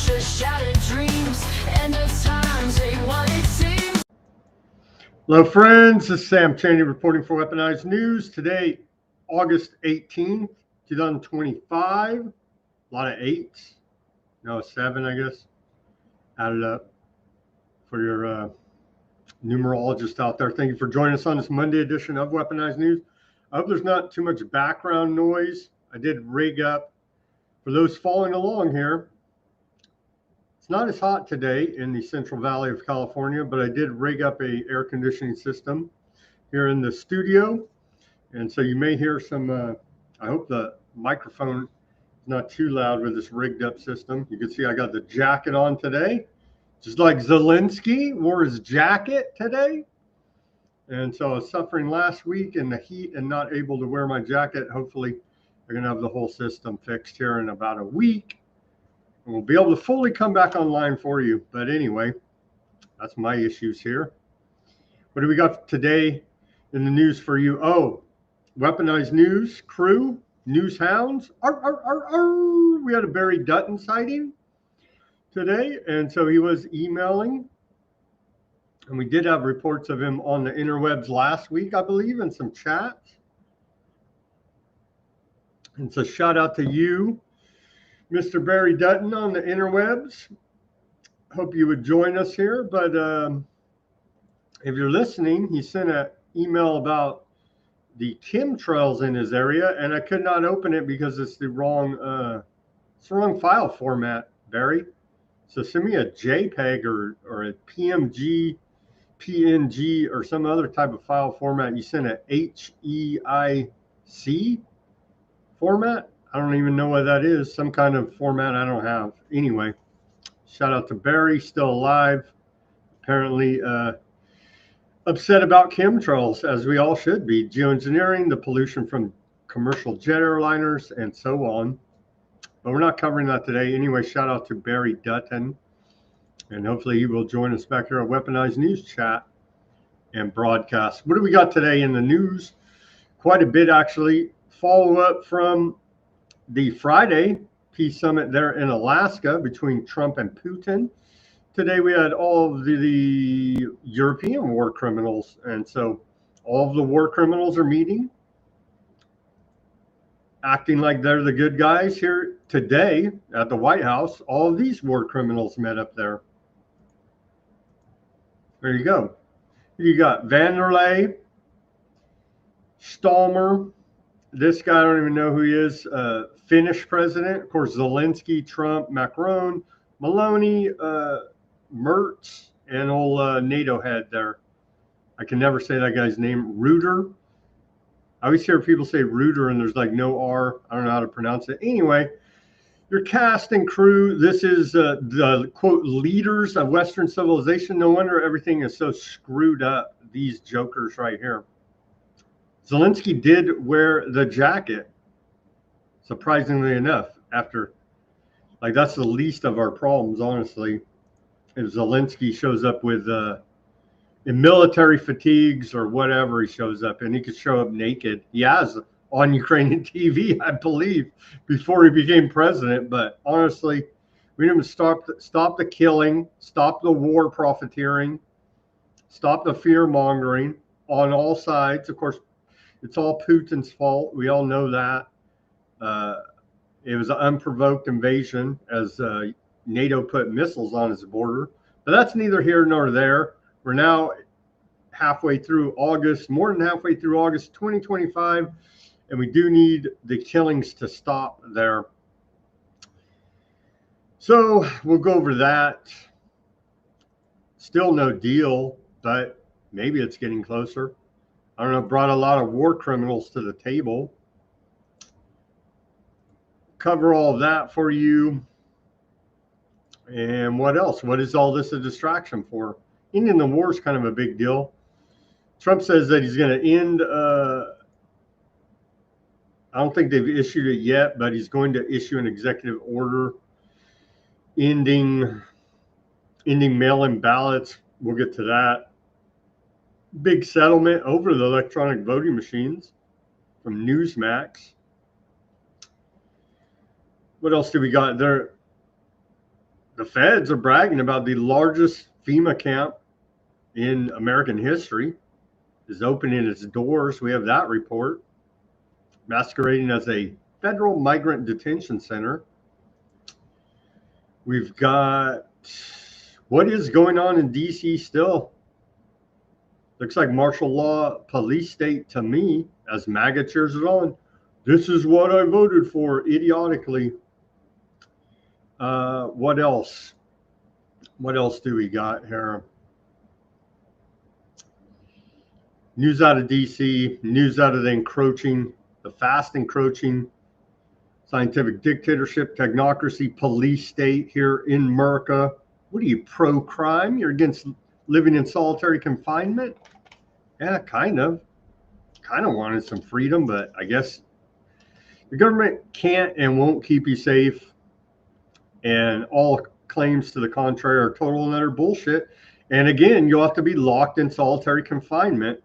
future, shattered dreams, end of times ain't what it seems. Hello friends, this is Sam Chaney reporting for Weaponized News. Today, August 18th, 2025. A lot of 8s. No, 7, I guess. Added up for your numerologist out there. Thank you for joining us on this Monday edition of Weaponized News. I hope there's not too much background noise. I did rig up. For those following along here, it's not as hot today in the Central Valley of California, but I did rig up a air conditioning system here in the studio. And so you may hear some, I hope the microphone is not too loud with this rigged up system. You can see I got the jacket on today, just like Zelensky wore his jacket today. And so I was suffering last week in the heat and not able to wear my jacket. Hopefully we're going to have the whole system fixed here in about a week. And we'll be able to fully come back online for you. But anyway, that's my issues here. What do we got today in the news for you? Oh, Weaponized News crew, news hounds. We had a Barry Dutton sighting today. And so he was emailing. And we did have reports of him on the interwebs last week, I believe, in some chats. And so shout out to you, Mr. Barry Dutton on the interwebs. Hope you would join us here. But if you're listening, he sent an email about the chemtrails in his area, and I could not open it because it's the wrong file format, Barry. So send me a JPEG or a PNG, or some other type of file format. You sent a HEIC format. I don't even know what that is. Some kind of format I don't have. Anyway, shout out to Barry, still alive. Apparently upset about chemtrails, as we all should be. Geoengineering, the pollution from commercial jet airliners, and so on. But we're not covering that today. Anyway, shout out to Barry Dutton. And hopefully he will join us back here at Weaponized News chat and broadcast. What do we got today in the news? Quite a bit, actually. Follow up from the Friday peace summit there in Alaska between Trump and Putin. Today we had all of the European war criminals. And so all of the war criminals are meeting, acting like they're the good guys here today at the White House. All of these war criminals met up there. There you go. You got Vanderlei, Stalmer, this guy, I don't even know who he is, Finnish president, of course, Zelensky, Trump, Macron, Maloney, Mertz, and old NATO head there. I can never say that guy's name, Ruder. I always hear people say Ruder and there's like no R. I don't know how to pronounce it. Anyway, your cast and crew, this is the, quote, leaders of Western civilization. No wonder everything is so screwed up, these jokers right here. Zelensky did wear the jacket, surprisingly enough, after, like, that's the least of our problems, honestly. If Zelensky shows up with, in military fatigues or whatever he shows up in, he could show up naked. He has on Ukrainian TV, I believe, before he became president. But honestly, we need to stop the killing, stop the war profiteering, stop the fear mongering on all sides. Of course, it's all Putin's fault. We all know that. It was an unprovoked invasion as NATO put missiles on his border. But that's neither here nor there. We're now halfway through August, more than halfway through August 2025, and we do need the killings to stop there. So we'll go over that. Still no deal, but maybe it's getting closer. I don't know, brought a lot of war criminals to the table. Cover all of that for you. And what else? What is all this a distraction for? Ending the war is kind of a big deal. Trump says that he's going to end, I don't think they've issued it yet, but he's going to issue an executive order ending mail-in ballots. We'll get to that. Big settlement over the electronic voting machines from Newsmax. What else do we got there? the feds are bragging about the largest FEMA camp in American history is opening its doors. We have that report, masquerading as a federal migrant detention center. We've got what is going on in DC still. Looks like martial law police state to me as MAGA cheers it on. This is what I voted for idiotically. What else? What else do we got here? News out of DC, news out of the fast encroaching scientific dictatorship, technocracy, police state here in America. What are you, pro-crime? You're against living in solitary confinement? Yeah, kind of. Kind of wanted some freedom, but I guess the government can't and won't keep you safe. And all claims to the contrary are total and utter bullshit. And again, you'll have to be locked in solitary confinement.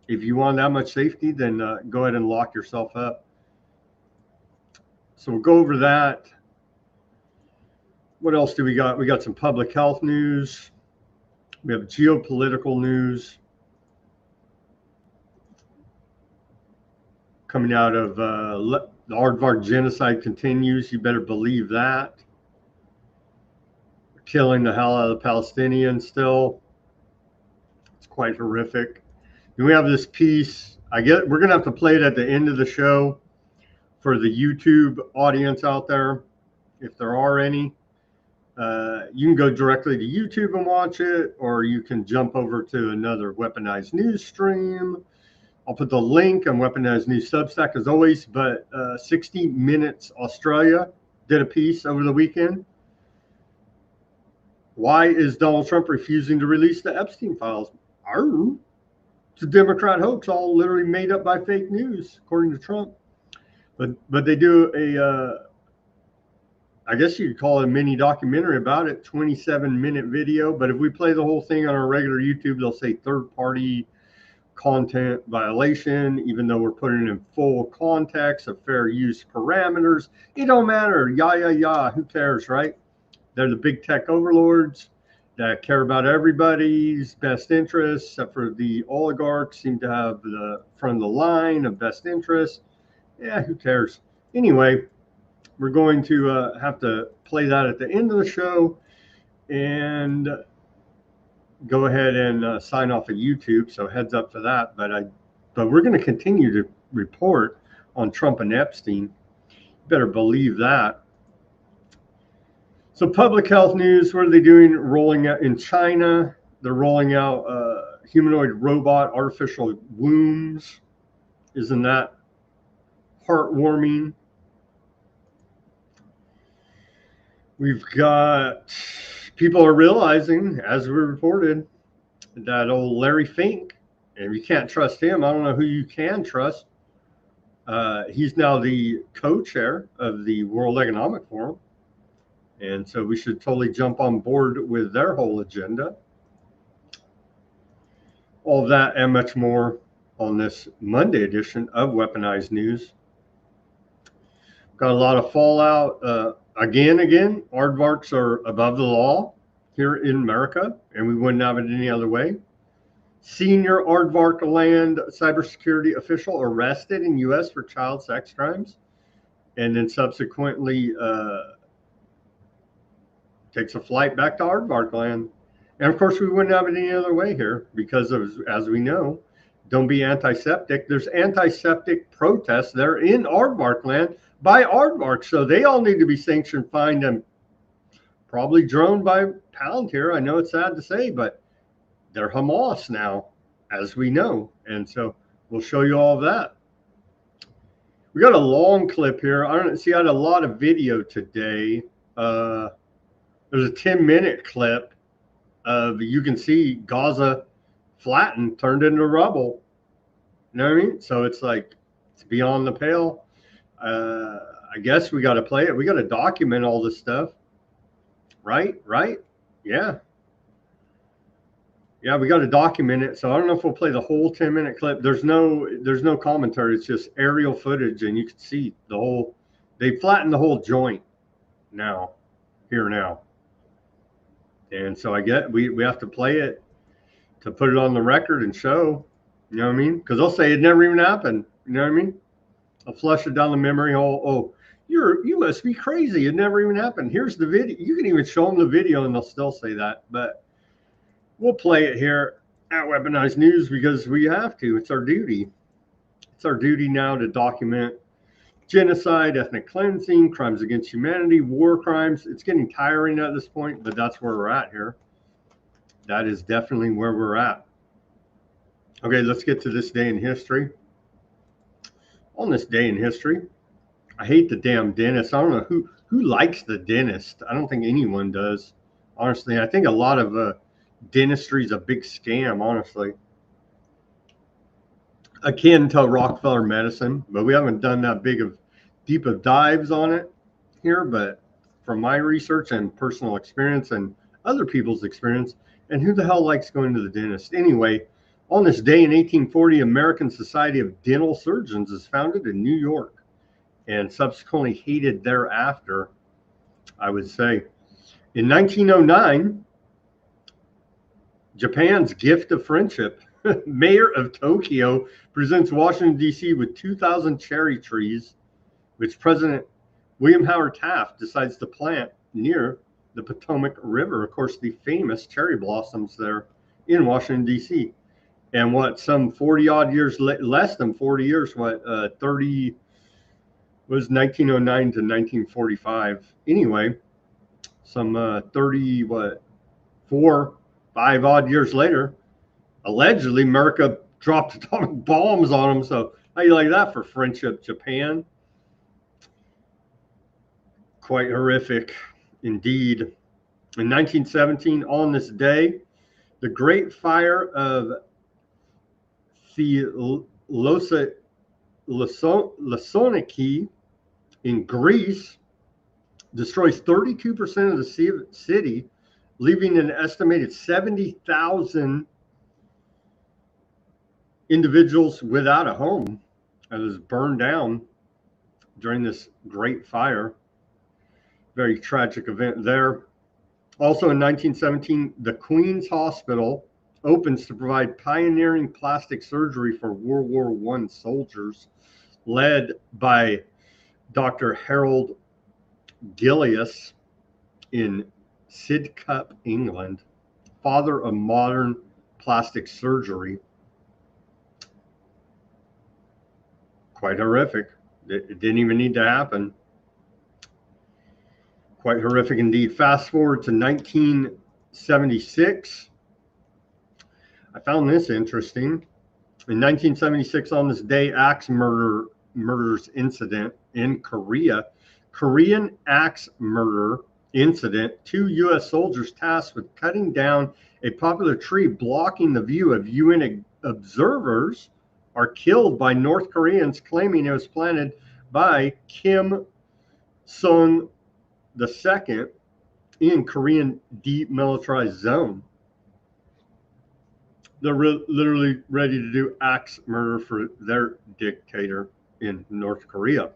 If you want that much safety, then go ahead and lock yourself up. So we'll go over that. What else do we got? We got some public health news. We have geopolitical news coming out of the Aardvark genocide continues. You better believe that. They're killing the hell out of the Palestinians still. It's quite horrific. And we have this piece. We're going to have to play it at the end of the show for the YouTube audience out there, if there are any. You can go directly to YouTube and watch it, or you can jump over to another Weaponized News stream. I'll put the link on Weaponized News Substack as always, but 60 Minutes Australia did a piece over the weekend. Why is Donald Trump refusing to release the Epstein files? It's a Democrat hoax, all literally made up by fake news, according to Trump. But they do I guess you could call it a mini documentary about it, 27-minute video. But if we play the whole thing on our regular YouTube, they'll say third-party content violation, even though we're putting it in full context of fair use parameters. It don't matter. Who cares, right? They're the big tech overlords that care about everybody's best interests, except for the oligarchs seem to have the front of the line of best interests. Yeah, who cares? Anyway, we're going to have to play that at the end of the show and go ahead and sign off of YouTube. So heads up for that. But we're going to continue to report on Trump and Epstein. You better believe that. So public health news, what are they doing? Rolling out in China. They're rolling out humanoid robot artificial wombs. Isn't that heartwarming? We've got people are realizing, as we reported, that old Larry Fink, and you can't trust him. I don't know who you can trust. He's now the co-chair of the World Economic Forum. And so we should totally jump on board with their whole agenda. All of that and much more on this Monday edition of Weaponized News. Got a lot of fallout. Again, aardvarks are above the law here in America, and we wouldn't have it any other way. Senior Aardvark land cybersecurity official arrested in U.S. for child sex crimes, and then subsequently takes a flight back to Aardvark land. And of course, we wouldn't have it any other way here because of, as we know, don't be antiseptic. There's antiseptic protests there in Aardvark land by Aardvark. So they all need to be sanctioned, fined, and probably droned by Palantir. I know it's sad to say, but they're Hamas now, as we know. And so we'll show you all of that. We got a long clip here. I had a lot of video today. There's a 10-minute clip of, you can see Gaza flattened, turned into rubble. You know what I mean? So it's like, it's beyond the pale. I guess we got to play it. We got to document all this stuff. Right? Yeah. Yeah, we got to document it. So I don't know if we'll play the whole 10-minute clip. There's no commentary. It's just aerial footage, and you can see they flattened the whole joint now. And so I get we have to play it to put it on the record and show, you know what I mean? Because they'll say it never even happened. You know what I mean? I'll flush it down the memory hole. Oh, you must be crazy. It never even happened. Here's the video. You can even show them the video and they'll still say that. But we'll play it here at Weaponized News because we have to. It's our duty. It's our duty now to document genocide, ethnic cleansing, crimes against humanity, war crimes. It's getting tiring at this point, but that's where we're at here. That is definitely where we're at. Okay, let's get to this day in history. On this day in history, I hate the damn dentist. I don't know who likes the dentist. I don't think anyone does. Honestly, I think a lot of dentistry is a big scam, honestly. Akin to Rockefeller medicine, but we haven't done that deep of dives on it here. But from my research and personal experience and other people's experience, and who the hell likes going to the dentist? Anyway, on this day in 1840, American Society of Dental Surgeons is founded in New York and subsequently hated thereafter, I would say. In 1909, Japan's gift of friendship. Mayor of Tokyo presents Washington, D.C. with 2,000 cherry trees, which President William Howard Taft decides to plant near the Potomac River. Of course, the famous cherry blossoms there in Washington, D.C. And what, some 40 odd years, less than 40 years, 30 was 1909 to 1945. Anyway, some 5 odd years later, allegedly America dropped atomic bombs on them. So how you like that for friendship, Japan? Quite horrific indeed. In 1917, on this day, the Great Fire of Thessaloniki in Greece destroys 32% of the city, leaving an estimated 70,000 individuals without a home. It was burned down during this Great Fire. Very tragic event there. Also in 1917, the Queen's Hospital opens to provide pioneering plastic surgery for World War I soldiers, led by Dr. Harold Gillies in Sidcup, England, father of modern plastic surgery. Quite horrific. It didn't even need to happen. Quite horrific indeed. Fast forward to 1976. I found this interesting. In 1976, on this day, axe murders incident in Korea. Korean axe murder incident. 2 U.S. soldiers tasked with cutting down a popular tree blocking the view of UN observers are killed by North Koreans claiming it was planted by Kim Sung II in Korean demilitarized zone. They're literally ready to do axe murder for their dictator in North Korea.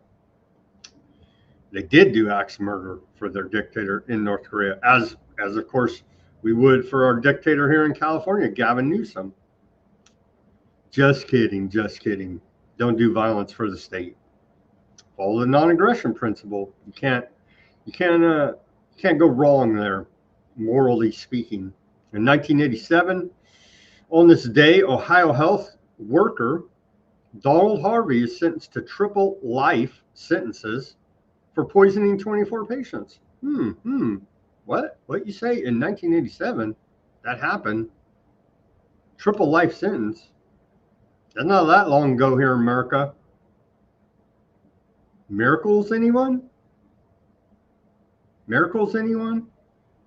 They did do axe murder for their dictator in North Korea, as of course we would for our dictator here in California, Gavin Newsom. Just kidding, just kidding. Don't do violence for the state. Follow the non-aggression principle. You can't go wrong there, morally speaking. In 1987, on this day, Ohio health worker Donald Harvey is sentenced to triple life sentences for poisoning 24 patients. What you say? In 1987, that happened. Triple life sentence. That's not that long ago here in America. Miracles, anyone? Miracles, anyone?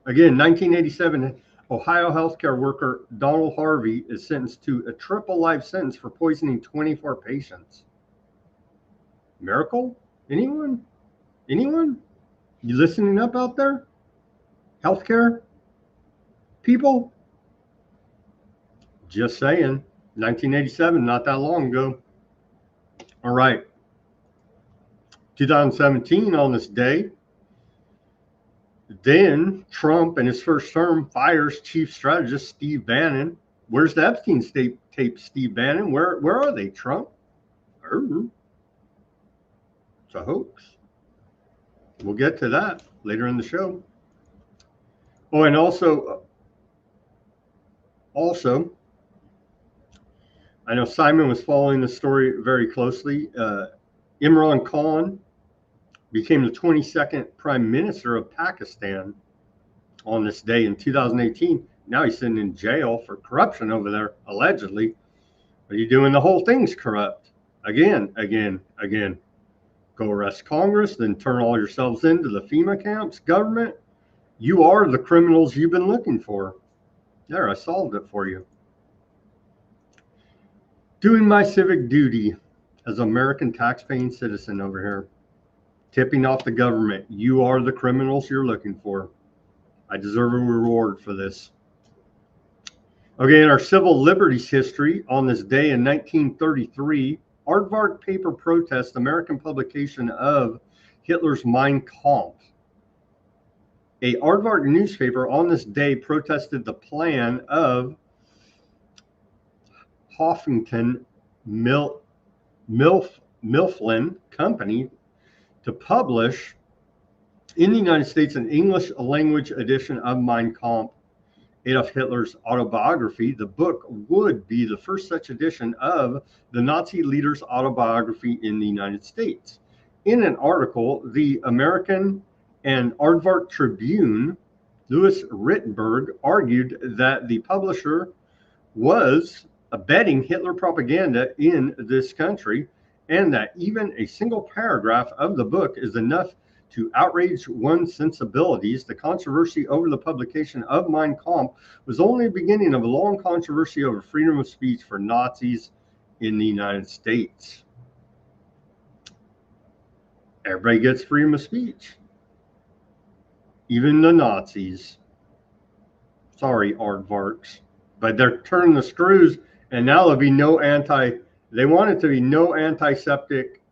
Again, 1987, Ohio healthcare worker Donald Harvey is sentenced to a triple life sentence for poisoning 24 patients. Miracle? Anyone? Anyone? You listening up out there? Healthcare people? Just saying. 1987, not that long ago. All right. 2017, on this day, Then Trump, in his first term, fires chief strategist Steve Bannon. Where's the Epstein tape, Steve Bannon? Where are they, Trump? It's a hoax. We'll get to that later in the show. Oh, and also, I know Simon was following the story very closely. Imran Khan became the 22nd prime minister of Pakistan on this day in 2018. Now he's sitting in jail for corruption over there, allegedly. But he's doing the whole thing's corrupt. Again. Go arrest Congress, then turn all yourselves into the FEMA camps. Government, you are the criminals you've been looking for. There, I solved it for you. Doing my civic duty as an American tax-paying citizen over here. Tipping off the government. You are the criminals you're looking for. I deserve a reward for this. Okay, in our civil liberties history, on this day in 1933, Aardvark paper protest, American publication of Hitler's Mein Kampf. A Aardvark newspaper on this day protested the plan of Hoffington Mifflin Company to publish in the United States an English language edition of Mein Kampf, Adolf Hitler's autobiography. The book would be the first such edition of the Nazi leader's autobiography in the United States. In an article, the American and Aardvark Tribune, Louis Rittenberg, argued that the publisher was abetting Hitler propaganda in this country, and that even a single paragraph of the book is enough to outrage one's sensibilities. The controversy over the publication of Mein Kampf was only the beginning of a long controversy over freedom of speech for Nazis in the United States. Everybody gets freedom of speech, even the Nazis. Sorry, aardvarks, but they're turning the screws, and now there'll be no they want it to be no antiseptic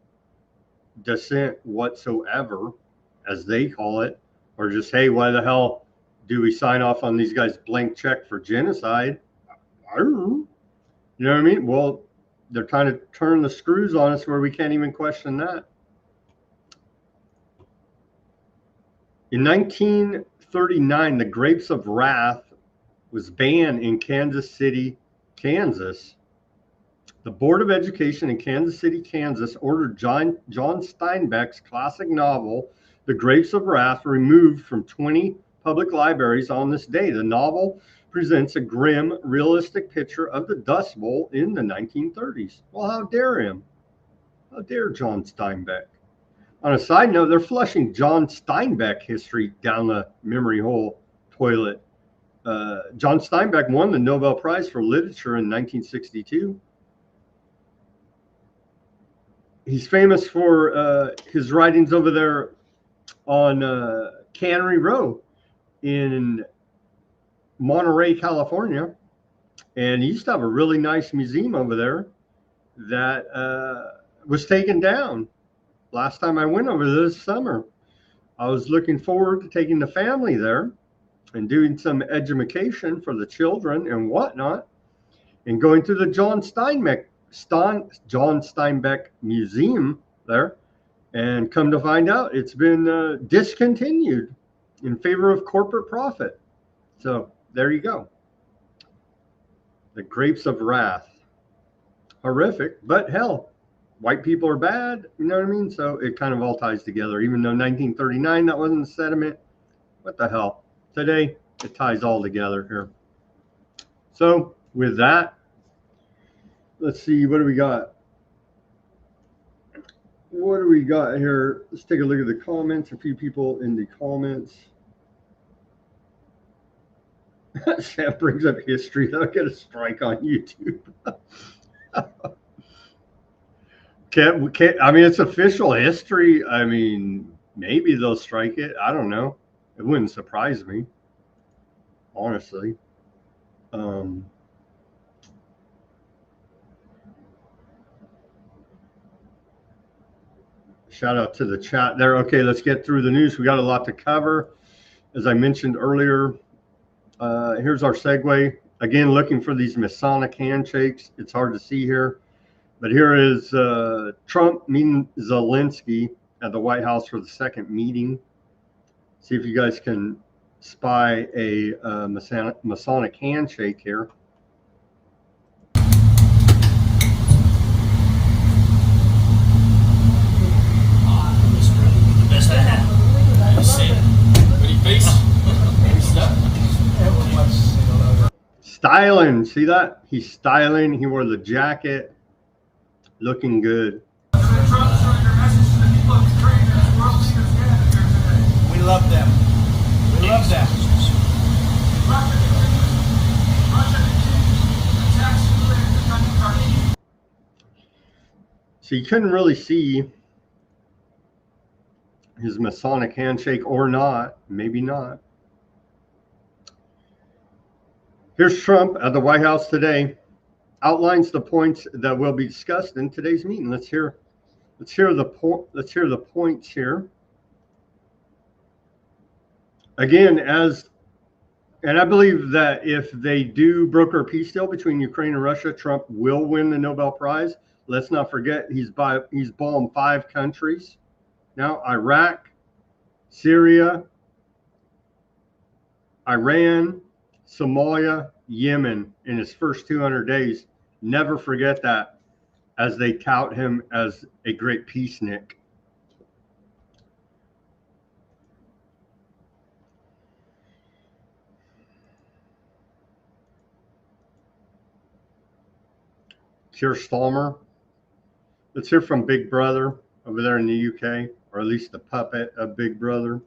dissent whatsoever, as they call it, or just, hey, why the hell do we sign off on these guys' blank check for genocide? I don't know. You know what I mean? Well, they're trying to turn the screws on us where we can't even question that. In 1939, the grapes of wrath was banned in Kansas City, Kansas. The Board of Education in Kansas City, Kansas ordered John Steinbeck's classic novel, The Grapes of Wrath, removed from 20 public libraries on this day. The novel presents a grim, realistic picture of the Dust Bowl in the 1930s. Well, how dare him? How dare John Steinbeck? On a side note, they're flushing John Steinbeck history down the memory hole toilet. John Steinbeck won the Nobel Prize for Literature in 1962. He's famous for his writings over there on Cannery Row in Monterey, California. And he used to have a really nice museum over there that was taken down. Last time I went over this summer, I was looking forward to taking the family there and doing some education for the children and whatnot, and going to the John Steinbeck Museum there, and come to find out it's been discontinued in favor of corporate profit. So there you go. The Grapes of Wrath. Horrific, but hell, white people are bad, you know what I mean? So it kind of all ties together. Even though 1939, that wasn't the sentiment, what the hell? Today, it ties all together here. So with that, let's see, what do we got? What do we got here? Let's take a look at the comments. A few people in the comments. Sam brings up history. They'll get a strike on YouTube. Can't, I mean, it's official history. I mean, maybe they'll strike it. I don't know. It wouldn't surprise me, honestly. Shout out to the chat there. Okay, let's get through the news. We got a lot to cover. as I mentioned earlier, here's our segue. Again, looking for these Masonic handshakes. It's hard to see here, but here is Trump meeting Zelensky at the White House for the second meeting. See if you guys can spy a Masonic handshake here. Styling, see that? He's styling. He wore the jacket, looking good. We love them. We love them. So you couldn't really see his Masonic handshake, or not, maybe not. Here's Trump at the White House today, outlines the points that will be discussed in today's meeting. Let's hear the points here. Again, and I believe that if they do broker a peace deal between Ukraine and Russia, Trump will win the Nobel Prize. Let's not forget he's bombed 5 countries now: Iraq, Syria, Iran, Somalia, Yemen, in his first 200 days. Never forget that, as they tout him as a great peacenik. Keir Starmer. Let's hear from Big Brother over there in the UK, or at least the puppet of Big Brother.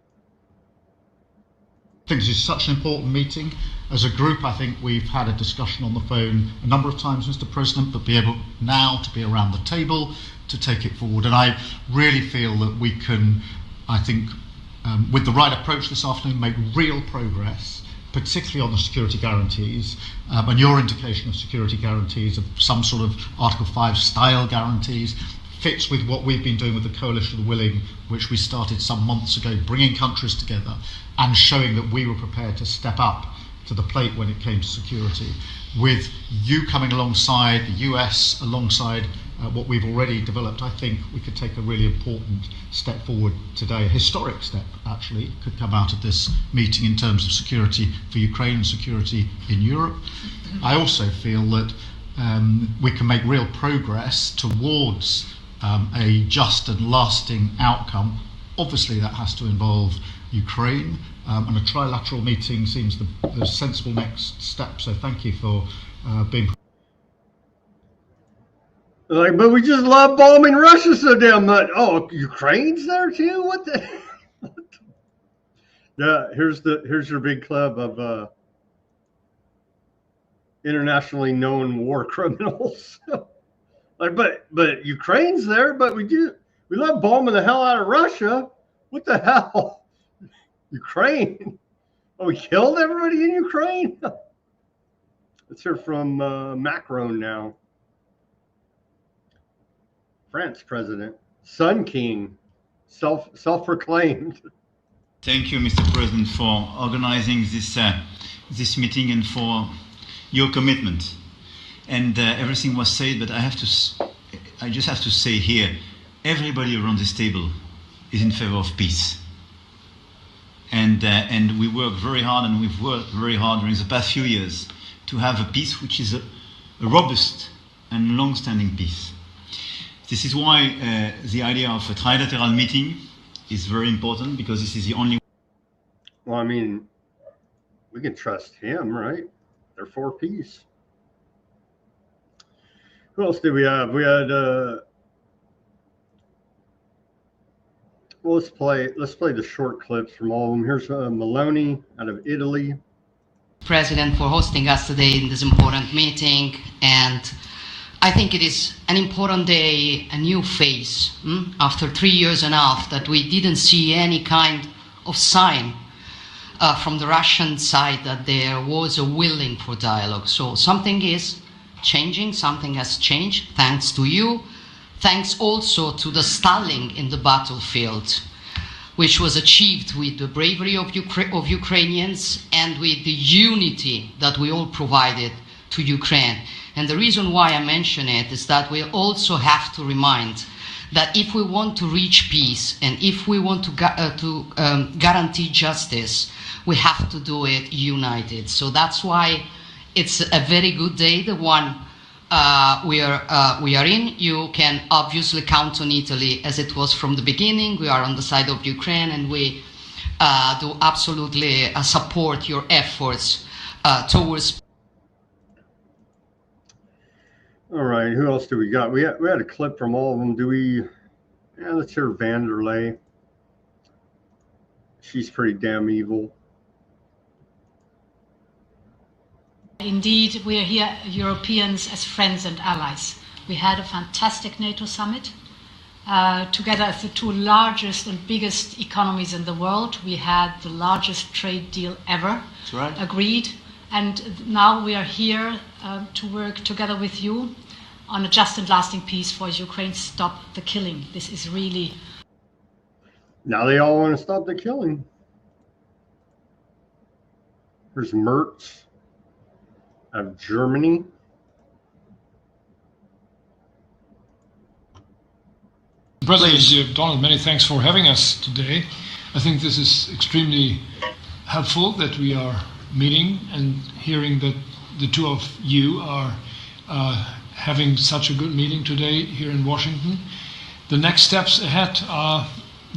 I think this is such an important meeting. As a group, I think we've had a discussion on the phone a number of times, Mr. President, but be able now to be around the table to take it forward. And I really feel that we can, I think, with the right approach this afternoon, make real progress, particularly on the security guarantees, and your indication of security guarantees, of some sort of Article 5 style guarantees, fits with what we've been doing with the Coalition of the Willing, which we started some months ago, bringing countries together and showing that we were prepared to step up to the plate when it came to security. With you coming alongside, the US alongside what we've already developed, I think we could take a really important step forward today. A historic step, actually, could come out of this meeting in terms of security for Ukraine and security in Europe. I also feel that we can make real progress towards a just and lasting outcome. Obviously, that has to involve Ukraine, and a trilateral meeting seems the sensible next step. So thank you for being. Like, but we just love bombing Russia so damn much. Oh, Ukraine's there too? What the? Yeah, here's your big club of internationally known war criminals. Like, but Ukraine's there, but we love bombing the hell out of Russia. What the hell? Ukraine? Oh, we killed everybody in Ukraine? Let's hear from Macron now. France president, Sun King, self-proclaimed. Thank you, Mr. President, for organizing this meeting and for your commitment. And everything was said, but I just have to say here, everybody around this table is in favor of peace. And we work very hard, and we've worked very hard during the past few years to have a peace which is a robust and long-standing peace. This is why the idea of a trilateral meeting is very important, because this is the only. Well, I mean, we can trust him, right? They're for peace. Who else did we have? We had. Well, let's play the short clips from all of them. Here's Maloney out of Italy. President, for hosting us today in this important meeting, and I think it is an important day, a new phase, after 3 years and a half that we didn't see any kind of sign from the Russian side that there was a willing for dialogue. So something is changing, something has changed, thanks to you, thanks also to the stalling in the battlefield. which was achieved with the bravery of Ukrainians and with the unity that we all provided to Ukraine. And the reason why I mention it is that we also have to remind that if we want to reach peace and if we want to guarantee justice, we have to do it united. So that's why it's a very good day, the one we are in. You can obviously count on Italy as it was from the beginning. We are on the side of Ukraine, and we do absolutely support your efforts towards. All right, who else do we got? We had a clip from all of them. Do we? Yeah, let's hear Vanderlei. She's pretty damn evil. Indeed, we are here, Europeans, as friends and allies. We had a fantastic NATO summit. Together as the two largest and biggest economies in the world, we had the largest trade deal ever agreed. And now we are here to work together with you on a just and lasting peace for Ukraine. Stop the killing. This is really... Now they all want to stop the killing. There's Merz of Germany. President Donald, many thanks for having us today. I think this is extremely helpful that we are meeting and hearing that the two of you are having such a good meeting today here in Washington. The next steps ahead are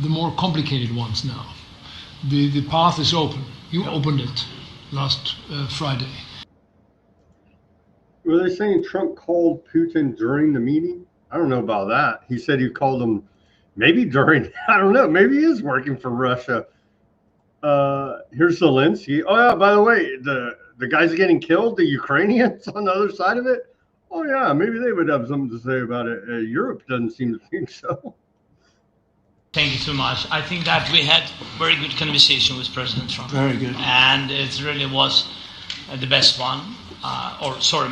the more complicated ones now. The path is open. You opened it last Friday. Were they saying Trump called Putin during the meeting? I don't know about that. He said he called him maybe during, I don't know, maybe he is working for Russia. Here's Zelensky. Oh yeah, by the way, the guys getting killed, the Ukrainians on the other side of it. Oh yeah, maybe they would have something to say about it. Europe doesn't seem to think so. Thank you so much. I think that we had very good conversation with President Trump. Very good. And it really was the best one.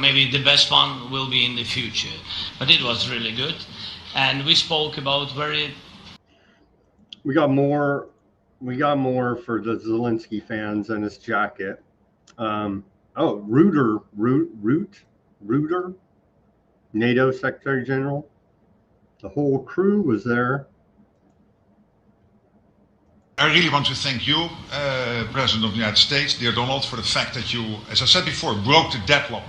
Maybe the best one will be in the future. But it was really good. And we spoke about We got more for the Zelensky fans in his jacket. Reuter, NATO Secretary General. The whole crew was there. I really want to thank you, President of the United States, dear Donald, for the fact that you, as I said before, broke the deadlock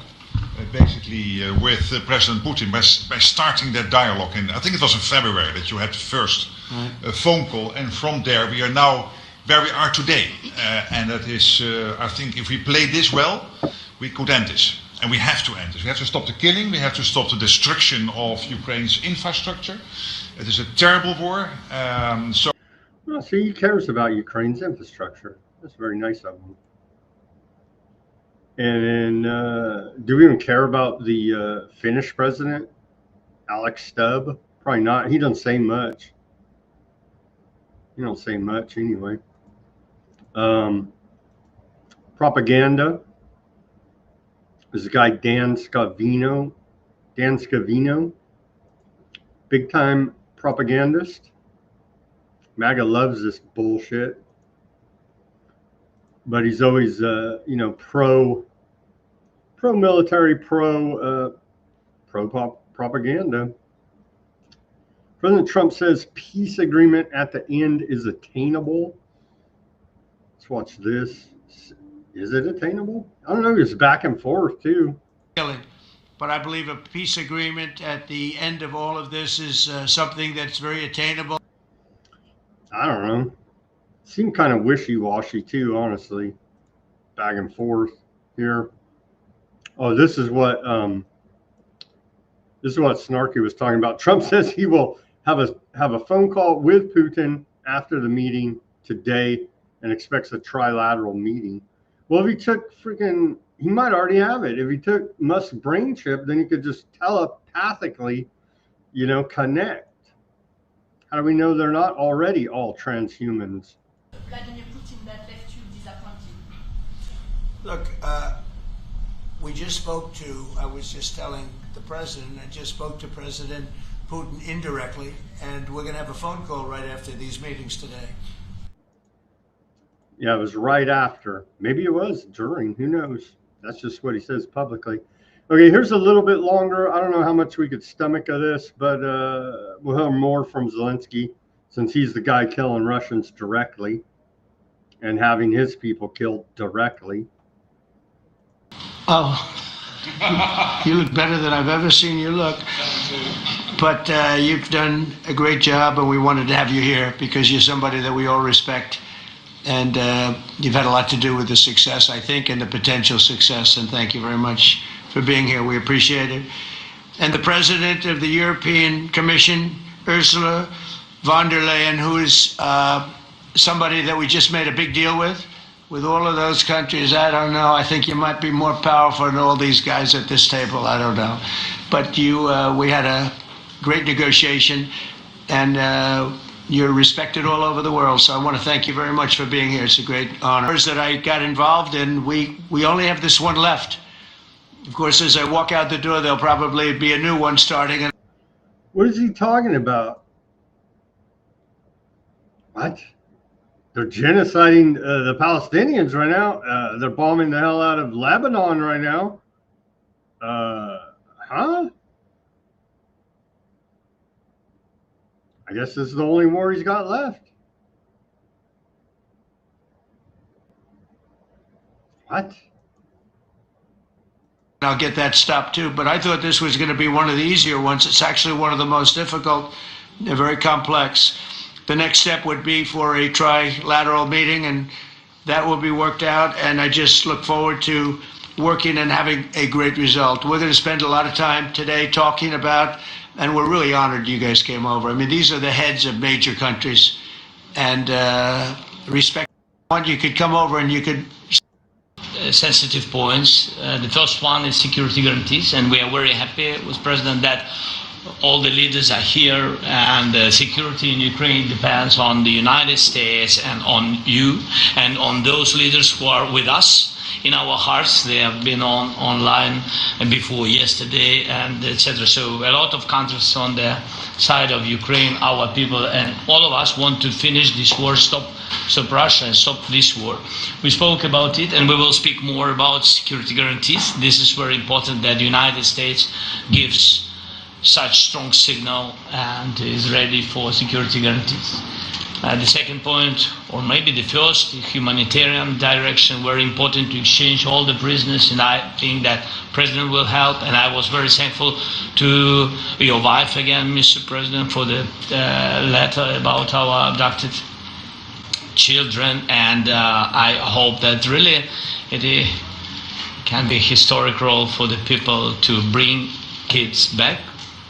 with President Putin by starting that dialogue. And I think it was in February that you had the first phone call, and from there we are now where we are today. And that is, I think if we play this well, we could end this. And we have to end this. We have to stop the killing. We have to stop the destruction of Ukraine's infrastructure. It is a terrible war. Well, see, he cares about Ukraine's infrastructure. That's very nice of him. And do we even care about the Finnish president, Alex Stubb? Probably not. He doesn't say much. He don't say much anyway. Propaganda. There's a guy, Dan Scavino, big time propagandist. MAGA loves this bullshit, but he's always, pro-military, pro-propaganda. President Trump says peace agreement at the end is attainable. Let's watch this. Is it attainable? I don't know. It's back and forth too. But I believe a peace agreement at the end of all of this is something that's very attainable. I don't know. Seemed kind of wishy-washy too, honestly. Back and forth here. Oh, this is what Snarky was talking about. Trump says he will have a phone call with Putin after the meeting today and expects a trilateral meeting. Well, if he took he might already have it. If he took Musk's brain chip, then he could just telepathically, connect. How do we know they're not already all transhumans? Vladimir Putin that left you disappointed? Look, we just spoke to, I was just telling the president, I just spoke to President Putin indirectly, and we're going to have a phone call right after these meetings today. Yeah, it was right after. Maybe it was during. Who knows? That's just what he says publicly. Okay, here's a little bit longer. I don't know how much we could stomach of this, but we'll hear more from Zelensky since he's the guy killing Russians directly and having his people killed directly. Oh, you look better than I've ever seen you look. But you've done a great job, and we wanted to have you here because you're somebody that we all respect. And you've had a lot to do with the success, I think, and the potential success. And thank you very much for being here. We appreciate it. And the president of the European Commission, Ursula von der Leyen, who is somebody that we just made a big deal with all of those countries. I don't know. I think you might be more powerful than all these guys at this table. I don't know. But we had a great negotiation, and you're respected all over the world. So I want to thank you very much for being here. It's a great honor that I got involved in. We only have this one left. Of course, as I walk out the door, there'll probably be a new one starting. What is he talking about? What? They're genociding the Palestinians right now. They're bombing the hell out of Lebanon right now. Huh? I guess this is the only war he's got left. What? I'll get that stopped too, but I thought this was going to be one of the easier ones. It's actually one of the most difficult. They're very complex. The next step would be for a trilateral meeting, and that will be worked out, and I just look forward to working and having a great result. We're going to spend a lot of time today talking about, and we're really honored you guys came over. I mean, these are the heads of major countries, and respect. You could come over and you could... sensitive points. The first one is security guarantees, and we are very happy with President that all the leaders are here, and security in Ukraine depends on the United States and on you and on those leaders who are with us in our hearts. They have been online before yesterday, and etc. So a lot of countries on the side of Ukraine, our people, and all of us want to finish this war, stop Russia and stop this war. We spoke about it, and we will speak more about security guarantees. This is very important that the United States gives such strong signal and is ready for security guarantees. The second point, or maybe the first, the humanitarian direction, very important to exchange all the prisoners, and I think that President will help, and I was very thankful to your wife again, Mr. President, for the letter about our abducted children, and I hope that really it can be a historic role for the people to bring kids back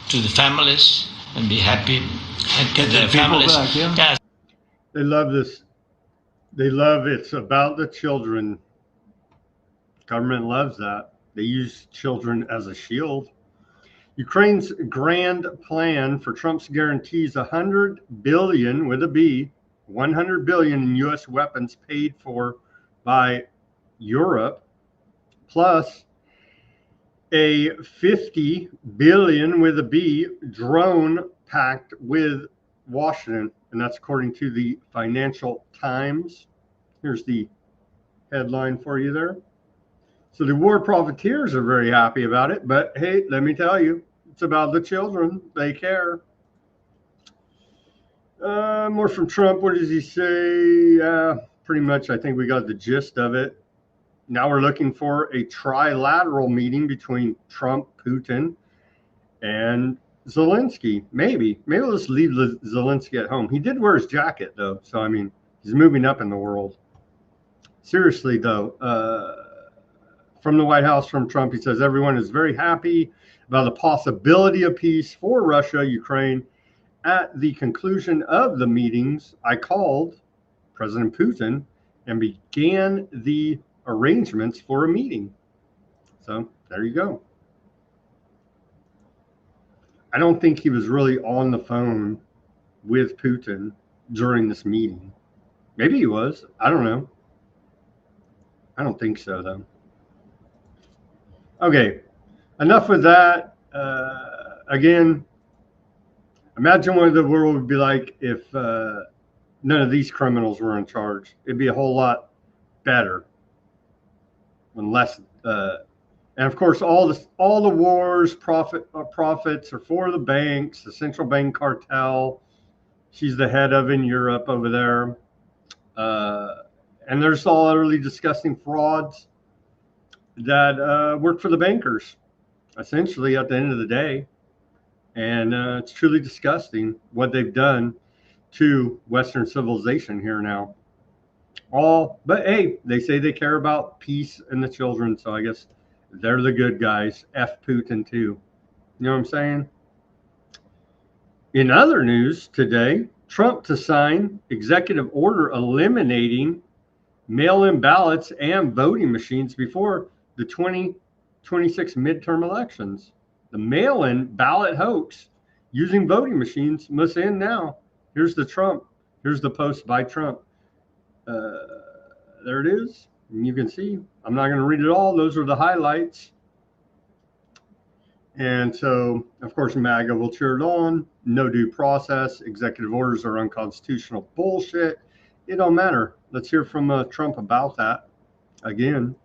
to the families and be happy and get their families back, yeah. Yeah. They love this. They love it's about the children. Government loves that. They use children as a shield. Ukraine's grand plan for Trump's guarantees 100 billion with a B, 100 billion in U.S. weapons paid for by Europe, plus a 50 billion with a B drone pact with Washington, and that's according to the Financial Times. Here's the headline for you there. So the war profiteers are very happy about it, but hey, let me tell you, it's about the children. They care. More from Trump. What does he say? Pretty much, I think we got the gist of it. Now we're looking for a trilateral meeting between Trump, Putin, and Zelensky. Maybe we'll just leave Zelensky at home. He did wear his jacket, though. So, I mean, he's moving up in the world. Seriously, though, from the White House, from Trump, he says everyone is very happy about the possibility of peace for Russia, Ukraine. At the conclusion of the meetings, I called President Putin and began the arrangements for a meeting. So there you go. I don't think he was really on the phone with Putin during this meeting. Maybe he was. I don't know. I don't think so, though. Okay, enough with that. Again, imagine what the world would be like if none of these criminals were in charge. It'd be a whole lot better when less. And of course, all the wars profits are for the banks, the central bank cartel. She's the head of in Europe over there, and there's all utterly disgusting frauds that work for the bankers, essentially at the end of the day. And it's truly disgusting what they've done to Western civilization here now. But hey, they say they care about peace and the children, so I guess they're the good guys. F Putin too. You know what I'm saying? In other news today, Trump to sign executive order eliminating mail-in ballots and voting machines before the 2026 midterm elections. The mail-in ballot hoax using voting machines must end now. Here's the post by Trump. There it is. And you can see, I'm not going to read it all. Those are the highlights. And so, of course, MAGA will cheer it on. No due process. Executive orders are unconstitutional bullshit. It don't matter. Let's hear from Trump about that again.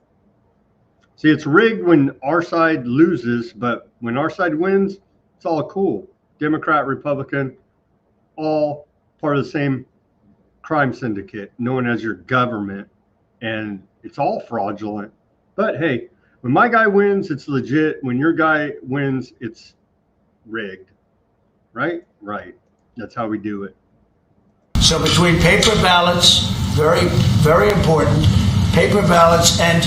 See, it's rigged when our side loses, but when our side wins, it's all cool. Democrat, Republican, all part of the same crime syndicate known as your government, and it's all fraudulent. But hey, when my guy wins, it's legit. When your guy wins, it's rigged. Right? Right. That's how we do it. So between paper ballots, very, very important, paper ballots, and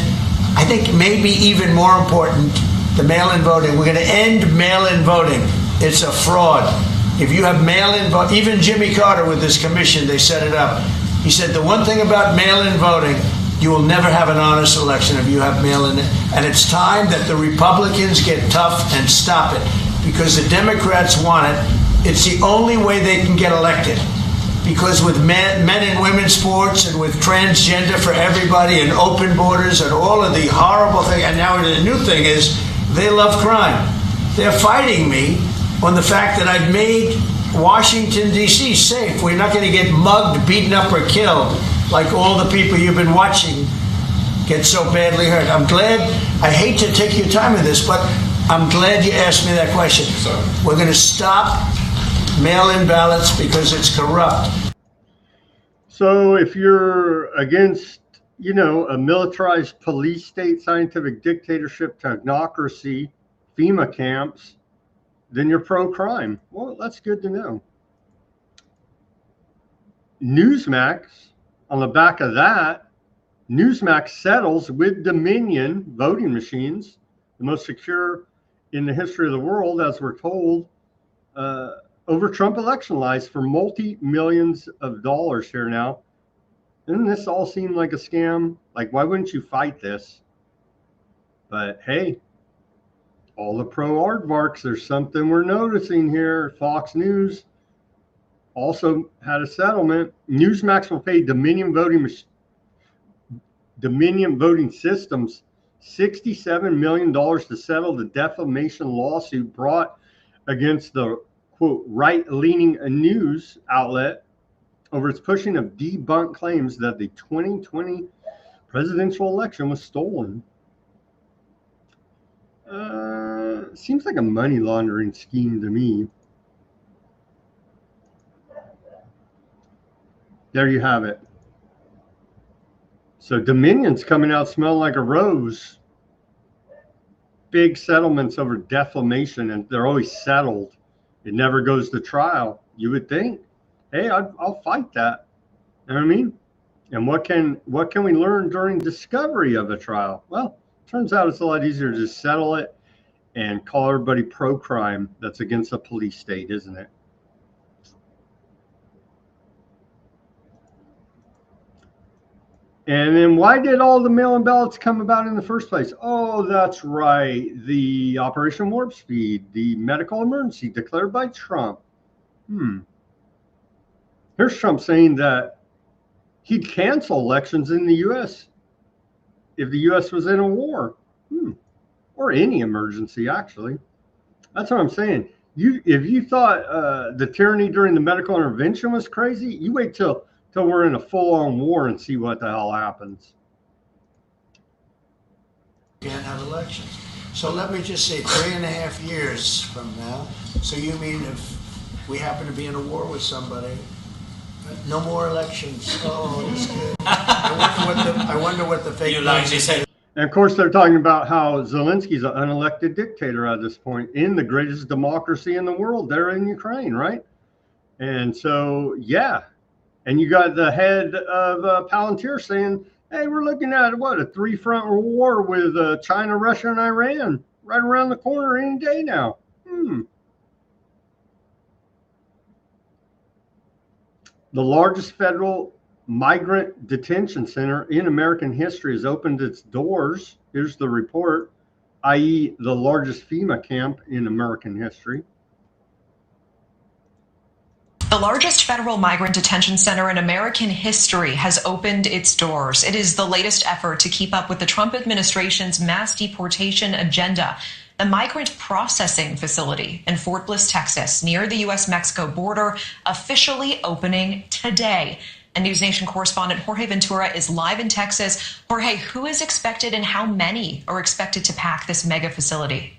I think maybe even more important, the mail-in voting. We're going to end mail-in voting. It's a fraud. If you have mail-in vote, even Jimmy Carter with this commission, they set it up. He said the one thing about mail-in voting, you will never have an honest election if you have mail-in. And it's time that the Republicans get tough and stop it, because the Democrats want it. It's the only way they can get elected. Because with men and women's sports and with transgender for everybody and open borders and all of the horrible things, and now the new thing is they love crime. They're fighting me on the fact that I've made Washington, D.C. safe. We're not going to get mugged, beaten up, or killed like all the people you've been watching get so badly hurt. I'm glad, I hate to take your time with this, but I'm glad you asked me that question. We're going to stop mail-in ballots because it's corrupt. So if you're against, a militarized police state, scientific dictatorship, technocracy, FEMA camps, then you're pro-crime. Well, that's good to know. Newsmax, on the back of that, Newsmax settles with Dominion voting machines, the most secure in the history of the world, as we're told, over Trump election lies for multi-millions of dollars here now. Doesn't this all seem like a scam? Like, why wouldn't you fight this? But hey, all the pro-aardvarks, there's something we're noticing here. Fox News also had a settlement. Newsmax will pay Dominion Voting Systems $67 million to settle the defamation lawsuit brought against the, quote, right-leaning news outlet over its pushing of debunked claims that the 2020 presidential election was stolen. Seems like a money laundering scheme to me. There you have it. So Dominion's coming out smelling like a rose. Big settlements over defamation, and they're always settled. It never goes to trial. You would think, hey, I'll fight that. You know what I mean? And what can we learn during discovery of a trial? Well, turns out it's a lot easier to just settle it and call everybody pro-crime that's against a police state, isn't it? And then why did all the mail-in ballots come about in the first place? Oh, that's right. The Operation Warp Speed, the medical emergency declared by Trump. Here's Trump saying that he'd cancel elections in the U.S. if the U.S. was in a war. Or any emergency, actually. That's what I'm saying. If you thought the tyranny during the medical intervention was crazy, you wait till till we're in a full-on war and see what the hell happens. Can't have elections. So let me just say 3.5 years from now. So you mean if we happen to be in a war with somebody, no more elections? Oh, that's good. I wonder what the fake news is. And of course, they're talking about how Zelensky's an unelected dictator at this point in the greatest democracy in the world there in Ukraine, right? And so, yeah. And you got the head of Palantir saying, hey, we're looking at what, a 3-front war with China, Russia, and Iran right around the corner any day now. The largest federal migrant detention center in American history has opened its doors. Here's the report, i.e. the largest FEMA camp in American history. The largest federal migrant detention center in American history has opened its doors. It is the latest effort to keep up with the Trump administration's mass deportation agenda. The migrant processing facility in Fort Bliss, Texas, near the U.S.-Mexico border, officially opening today. And News Nation correspondent Jorge Ventura is live in Texas. Jorge, who is expected and how many are expected to pack this mega facility?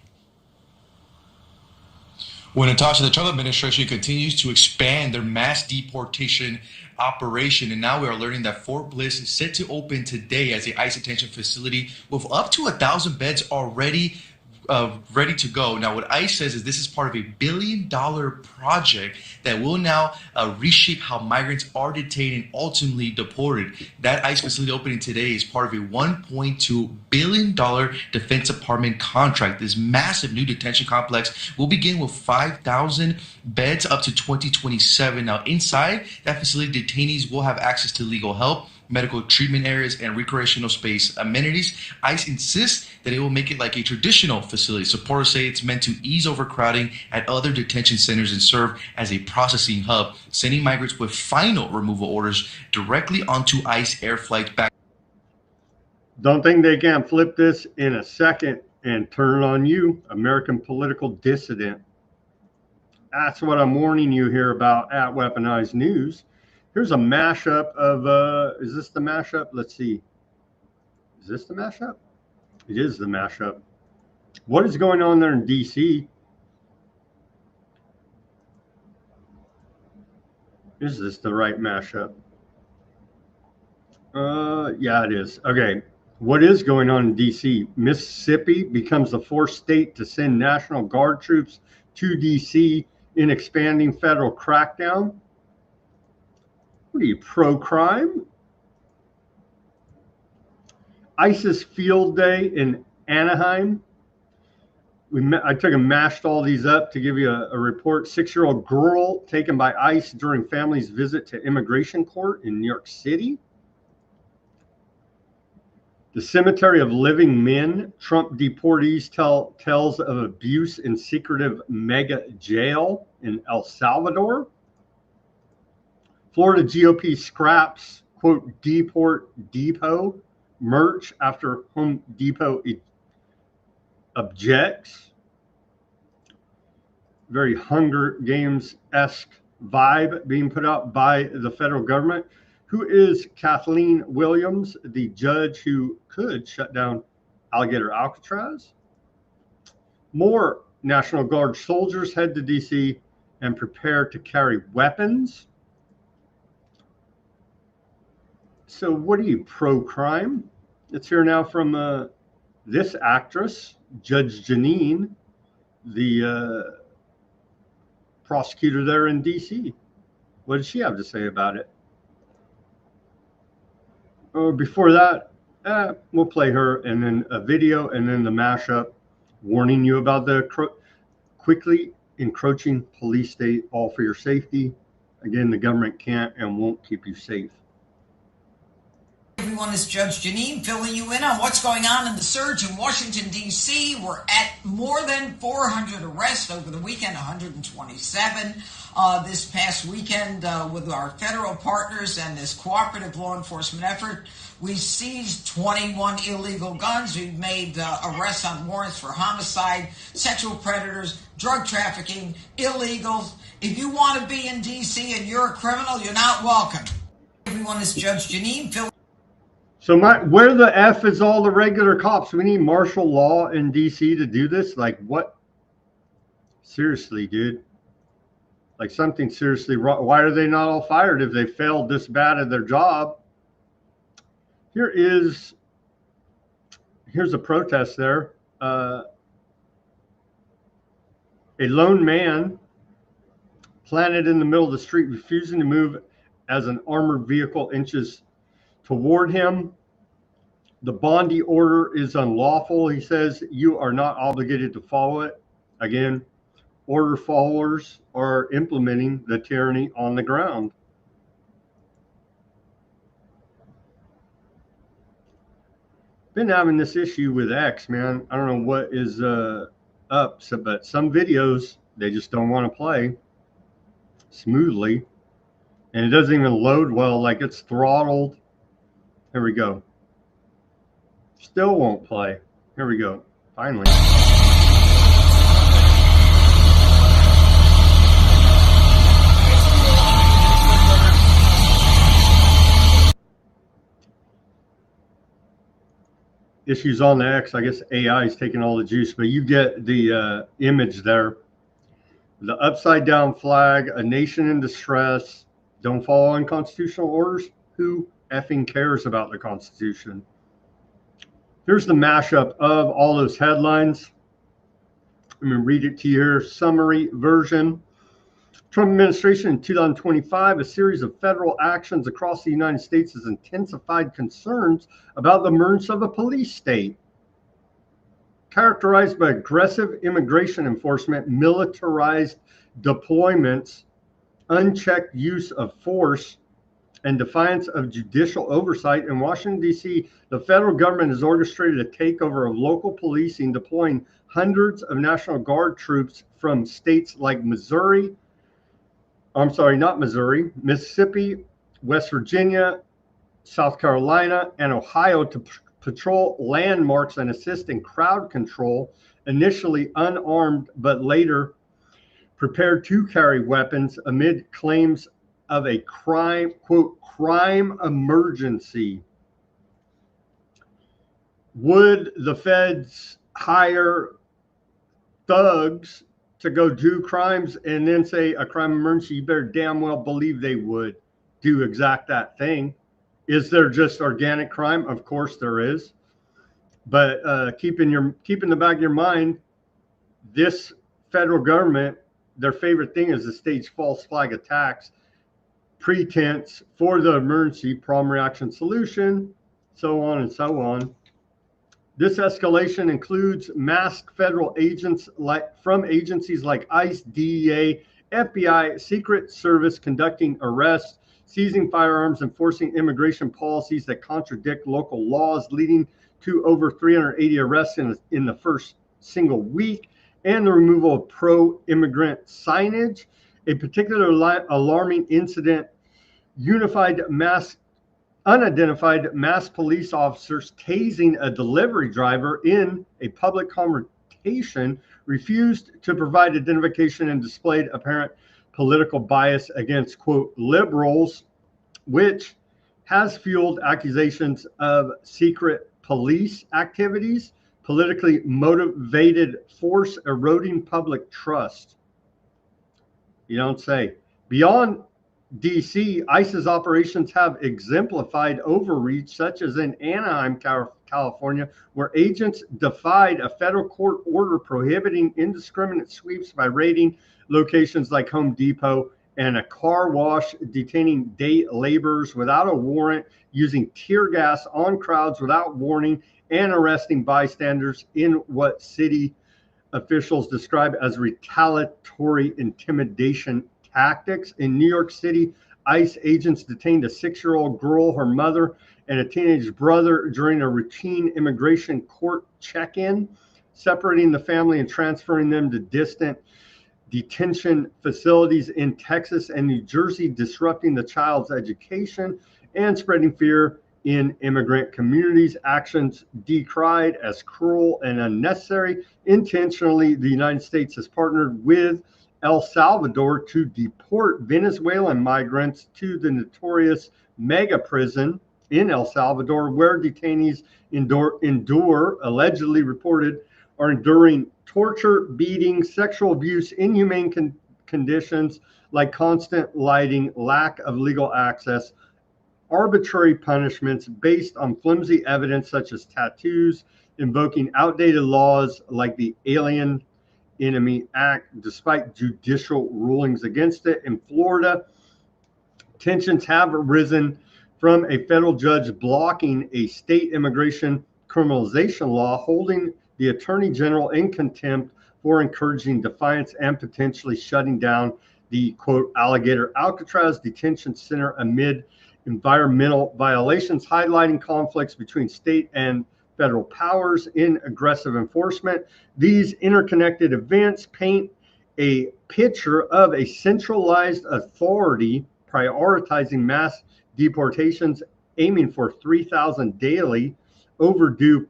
Well, Natasha, the Trump administration continues to expand their mass deportation operation, and now we are learning that Fort Bliss is set to open today as a ICE detention facility with up to 1,000 beds already ready to go. Now, what ICE says is this is part of a $1 billion project that will now reshape how migrants are detained and ultimately deported. That ICE facility opening today is part of a $1.2 billion Defense Department contract. This massive new detention complex will begin with 5,000 beds up to 2027. Now, inside that facility, detainees will have access to legal help, medical treatment areas, and recreational space amenities. ICE insists that it will make it like a traditional facility. Supporters say it's meant to ease overcrowding at other detention centers and serve as a processing hub, sending migrants with final removal orders directly onto ICE air flights back. Don't think they can flip this in a second and turn it on you, American political dissident. That's what I'm warning you here about at Weaponized News. Here's a mashup of, is this the mashup? Let's see. Is this the mashup? It is the mashup. What is going on there in D.C.? Is this the right mashup? Yeah, it is. Okay. What is going on in D.C.? Mississippi becomes the fourth state to send National Guard troops to D.C. in expanding federal crackdown. What are you, pro-crime? ISIS field day in Anaheim. I took and mashed all these up to give you a report. 6-year-old girl taken by ICE during family's visit to immigration court in New York City. The Cemetery of Living Men. Trump deportees tells of abuse in secretive mega jail in El Salvador. Florida GOP scraps, quote, deport depot merch after Home Depot objects. Very Hunger Games-esque vibe being put out by the federal government. Who is Kathleen Williams, the judge who could shut down Alligator Alcatraz? More National Guard soldiers head to D.C. and prepare to carry weapons. So what are you, pro-crime? Let's hear now from this actress, Judge Janine, the prosecutor there in D.C. What does she have to say about it? Before that, we'll play her and then a video and then the mashup warning you about the quickly encroaching police state, all for your safety. Again, the government can't and won't keep you safe. Everyone, is Judge Janine filling you in on what's going on in the surge in Washington, D.C. We're at more than 400 arrests over the weekend, 127 this past weekend with our federal partners and this cooperative law enforcement effort. We seized 21 illegal guns. We've made arrests on warrants for homicide, sexual predators, drug trafficking, illegals. If you want to be in D.C. and you're a criminal, you're not welcome. everyone. Is Judge Janine filling? So where the F is all the regular cops? We need martial law in DC to do this? Like what? Seriously, dude. Like something seriously wrong. Why are they not all fired if they failed this bad at their job? Here's a protest there. A lone man planted in the middle of the street, refusing to move as an armored vehicle inches toward him. The Bondi order is unlawful. He says you are not obligated to follow it. Again, order followers are implementing the tyranny on the ground. Been having this issue with X, man. I don't know what is up, but some videos they just don't want to play smoothly, and it doesn't even load well. Like it's throttled. Here we go. Still won't play. Here we go. Finally. Issues on the X. I guess AI is taking all the juice, but you get the image there. The upside down flag, a nation in distress, don't follow unconstitutional orders. Who effing cares about the Constitution? Here's the mashup of all those headlines. I'm going to read it to your summary version. Trump administration in 2025, a series of federal actions across the United States has intensified concerns about the emergence of a police state, characterized by aggressive immigration enforcement, militarized deployments, unchecked use of force, and defiance of judicial oversight. In Washington, D.C., the federal government has orchestrated a takeover of local policing, deploying hundreds of National Guard troops from states like Mississippi, West Virginia, South Carolina, and Ohio to patrol landmarks and assist in crowd control, initially unarmed, but later prepared to carry weapons amid claims of a crime, quote, crime emergency. Would the feds hire thugs to go do crimes and then say a crime emergency? You better damn well believe they would do exact that thing. Is there just organic crime? Of course there is. But keep in the back of your mind, this federal government, their favorite thing is to stage false flag attacks, pretense for the emergency prompt reaction solution, so on and so on. This escalation includes masked federal agents from agencies like ICE, DEA, FBI, Secret Service conducting arrests, seizing firearms, enforcing immigration policies that contradict local laws, leading to over 380 arrests in the first single week, and the removal of pro-immigrant signage. A particular alarming incident, unidentified masked police officers tasing a delivery driver in a public confrontation, refused to provide identification and displayed apparent political bias against, quote, liberals, which has fueled accusations of secret police activities, politically motivated force eroding public trust. You don't say. Beyond DC, ICE's operations have exemplified overreach, such as in Anaheim, California, where agents defied a federal court order prohibiting indiscriminate sweeps by raiding locations like Home Depot and a car wash, detaining day laborers without a warrant, using tear gas on crowds without warning, and arresting bystanders in what city officials describe as retaliatory intimidation tactics. In New York City, ICE agents detained a 6-year-old girl, her mother, and a teenage brother during a routine immigration court check-in, separating the family and transferring them to distant detention facilities in Texas and New Jersey, disrupting the child's education and spreading fear in immigrant communities. Actions decried as cruel and unnecessary. Intentionally, the United States has partnered with El Salvador to deport Venezuelan migrants to the notorious MAGA prison in El Salvador, where detainees allegedly reported, are enduring torture, beating, sexual abuse, inhumane conditions like constant lighting, lack of legal access, arbitrary punishments based on flimsy evidence such as tattoos, invoking outdated laws like the Alien Enemy Act, despite judicial rulings against it. In Florida, tensions have arisen from a federal judge blocking a state immigration criminalization law, holding the attorney general in contempt for encouraging defiance and potentially shutting down the quote alligator Alcatraz detention center amid environmental violations, highlighting conflicts between state and federal powers in aggressive enforcement. These interconnected events paint a picture of a centralized authority prioritizing mass deportations, aiming for 3,000 daily, overdue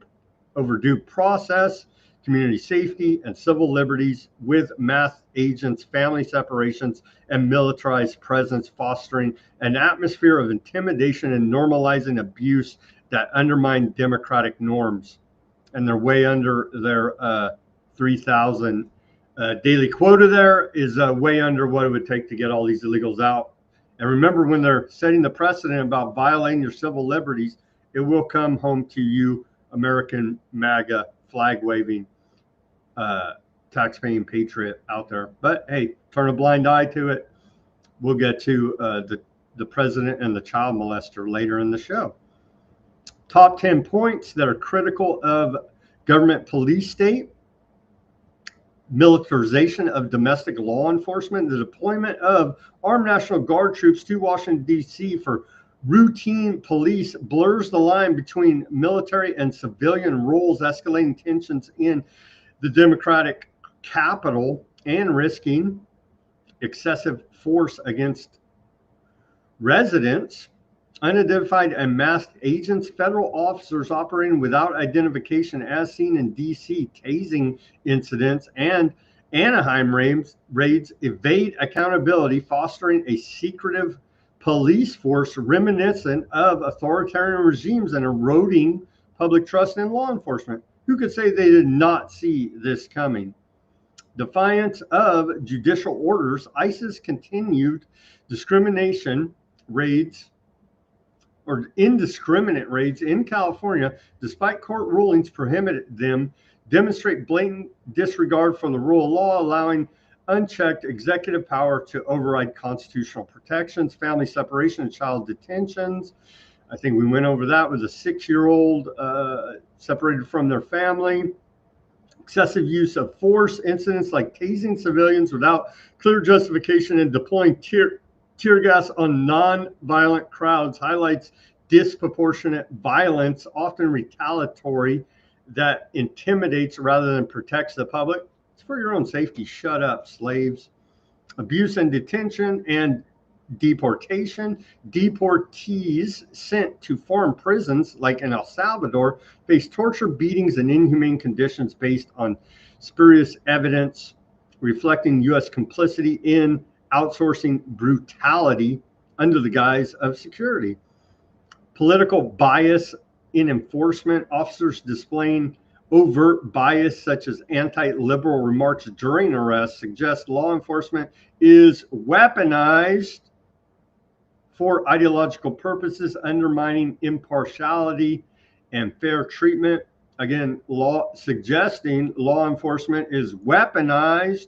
process, community safety, and civil liberties, with mass agents, family separations, and militarized presence, fostering an atmosphere of intimidation and normalizing abuse that undermine democratic norms. And they're way under their 3,000 daily quota. There is way under what it would take to get all these illegals out. And remember, when they're setting the precedent about violating your civil liberties, it will come home to you, American MAGA flag waving tax-paying patriot out there. But hey, turn a blind eye to it. We'll get to the president and the child molester later in the show. Top 10 points that are critical of government police state: militarization of domestic law enforcement, the deployment of armed National Guard troops to Washington, D.C. for routine police blurs the line between military and civilian roles, escalating tensions in the Democratic Capitol and risking excessive force against residents. Unidentified and masked agents, federal officers operating without identification, as seen in D.C. tasing incidents and Anaheim raids, evade accountability, fostering a secretive police force reminiscent of authoritarian regimes and eroding public trust in law enforcement. Who could say they did not see this coming? Defiance of judicial orders, ICE's continued discrimination raids or indiscriminate raids in California, despite court rulings prohibited them, demonstrate blatant disregard for the rule of law, allowing unchecked executive power to override constitutional protections, family separation and child detentions. I think we went over that with a 6-year-old separated from their family. Excessive use of force, incidents like tasing civilians without clear justification and deploying tear gas on non-violent crowds highlights disproportionate violence, often retaliatory, that intimidates rather than protects the public. It's for your own safety. Shut up, slaves. Abuse and detention and deportation. Deportees sent to foreign prisons, like in El Salvador, face torture, beatings, and inhumane conditions based on spurious evidence, reflecting U.S. complicity in outsourcing brutality under the guise of security. Political bias in enforcement, officers displaying overt bias such as anti-liberal remarks during arrests suggest law enforcement is weaponized for ideological purposes, undermining impartiality and fair treatment. Again, suggesting law enforcement is weaponized.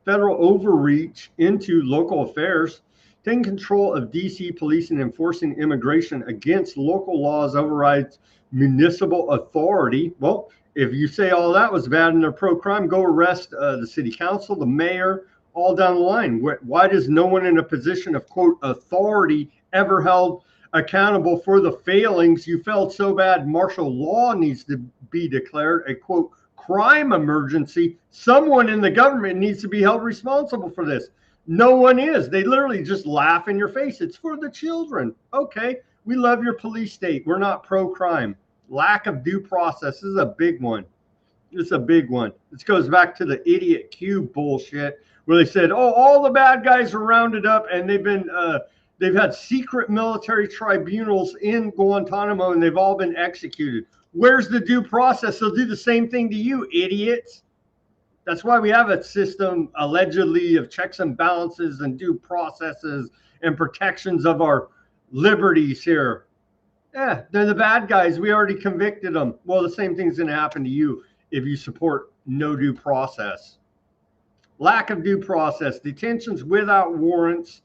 Federal overreach into local affairs, taking control of D.C. policing, enforcing immigration against local laws, overrides municipal authority. Well, if you say all that was bad and they're pro-crime, go arrest the city council, the mayor, all down the line. Why does no one in a position of, quote, authority ever held accountable for the failings? You felt so bad martial law needs to be declared a, quote, crime emergency. Someone in the government needs to be held responsible for this. No one is. They literally just laugh in your face. It's for the children. Okay, we love your police state. We're not pro-crime. Lack of due process is a big one. It's a big one. This goes back to the idiot Q bullshit, where they said, oh, all the bad guys are rounded up and they've had secret military tribunals in Guantanamo and they've all been executed. Where's the due process? They'll do the same thing to you, idiots. That's why we have a system allegedly of checks and balances and due processes and protections of our liberties here. Yeah, they're the bad guys. We already convicted them. Well, the same thing's going to happen to you if you support no due process. Lack of due process, detentions without warrants,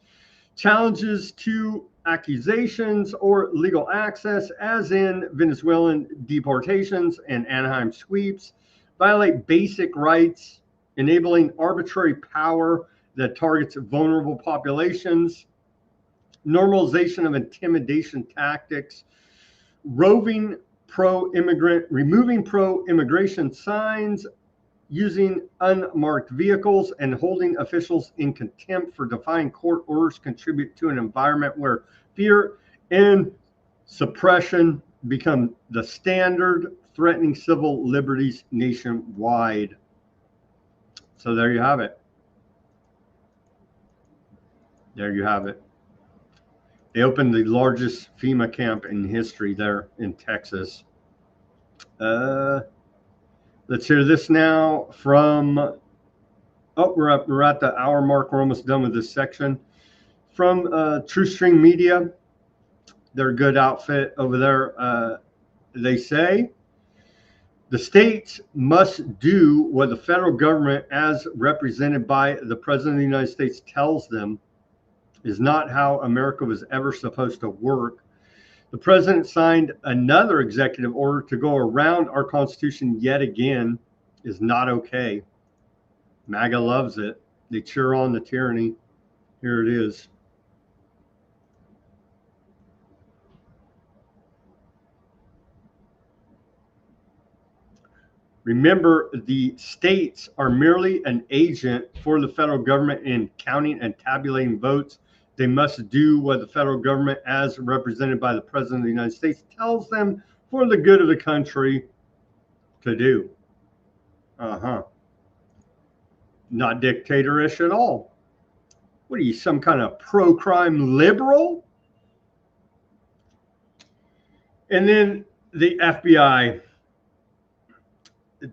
challenges to accusations or legal access, as in Venezuelan deportations and Anaheim sweeps, violate basic rights, enabling arbitrary power that targets vulnerable populations, normalization of intimidation tactics, removing pro-immigration signs, using unmarked vehicles, and holding officials in contempt for defying court orders contribute to an environment where fear and suppression become the standard, threatening civil liberties nationwide. So there you have it. There you have it. They opened the largest FEMA camp in history there in Texas. Let's hear this now from, we're at the hour mark. We're almost done with this section. From TrueStream Media, they're a good outfit over there. They say, the states must do what the federal government, as represented by the President of the United States, tells them is not how America was ever supposed to work. The president signed another executive order to go around our Constitution yet again is not okay. MAGA loves it. They cheer on the tyranny. Here it is. Remember, the states are merely an agent for the federal government in counting and tabulating votes. They must do what the federal government, as represented by the President of the United States, tells them for the good of the country to do. Not dictatorish at all. What are you, some kind of pro-crime liberal? And then the FBI,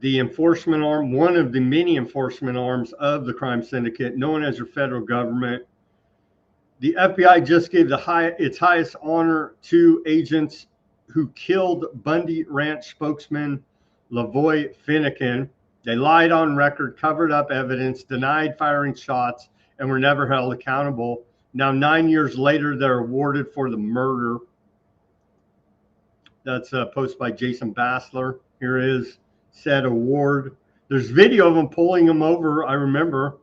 the enforcement arm, one of the many enforcement arms of the crime syndicate known as your federal government. The FBI just gave its highest honor to agents who killed Bundy Ranch spokesman Lavoy Finnegan. They lied on record, covered up evidence, denied firing shots, and were never held accountable. Now, 9 years later, they're awarded for the murder. That's a post by Jason Bassler. Here is said award. There's video of them pulling them over. I remember.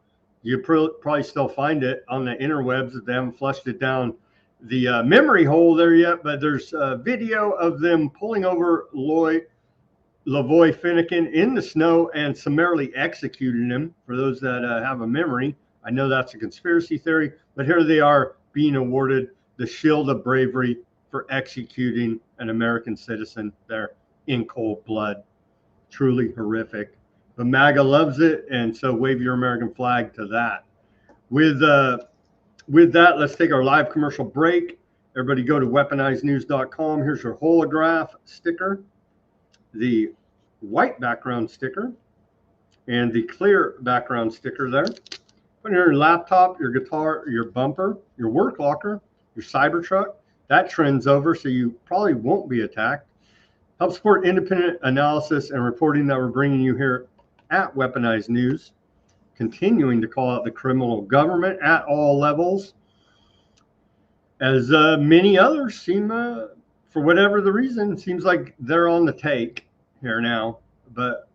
You probably still find it on the interwebs if they haven't flushed it down the memory hole there yet, but there's a video of them pulling over Lavoy Finnegan in the snow and summarily executing him. For those that have a memory, I know that's a conspiracy theory, but here they are being awarded the Shield of Bravery for executing an American citizen there in cold blood. Truly horrific. But MAGA loves it, and so wave your American flag to that. With that, let's take our live commercial break. Everybody go to weaponizednews.com. Here's your holograph sticker, the white background sticker, and the clear background sticker there. Put in your laptop, your guitar, your bumper, your work locker, your Cybertruck. That trend's over, so you probably won't be attacked. Help support independent analysis and reporting that we're bringing you here at Weaponized News, continuing to call out the criminal government at all levels, as many others seem, for whatever the reason, seems like they're on the take here now. But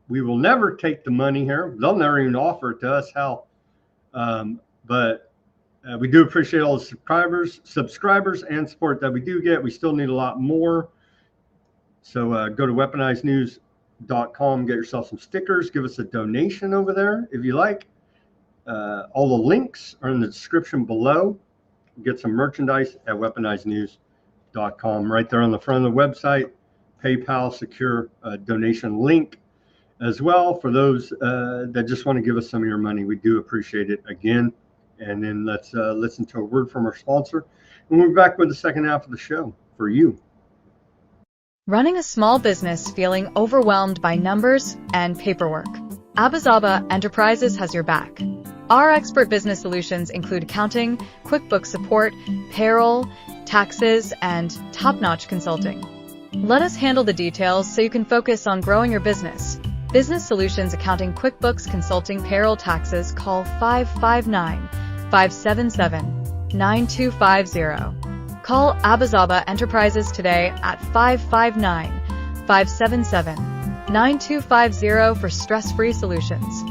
we will never take the money here. They'll never even offer it to us, hell. But we do appreciate all the subscribers and support that we do get. We still need a lot more. So go to weaponizednews.com, get yourself some stickers, give us a donation over there if you like. All the links are in the description below. Get some merchandise at weaponizednews.com. Right there on the front of the website, PayPal secure donation link. as well. For those that just want to give us some of your money, we do appreciate it again. And then let's listen to a word from our sponsor. And we're back with the second half of the show for you. Running a small business feeling overwhelmed by numbers and paperwork? Abazaba Enterprises has your back. Our expert business solutions include accounting, QuickBooks support, payroll, taxes, and top-notch consulting. Let us handle the details so you can focus on growing your business. Business Solutions Accounting, QuickBooks, Consulting, Payroll, Taxes. Call 559-577-9250. Call Abazaba Enterprises today at 559-577-9250 for stress-free solutions.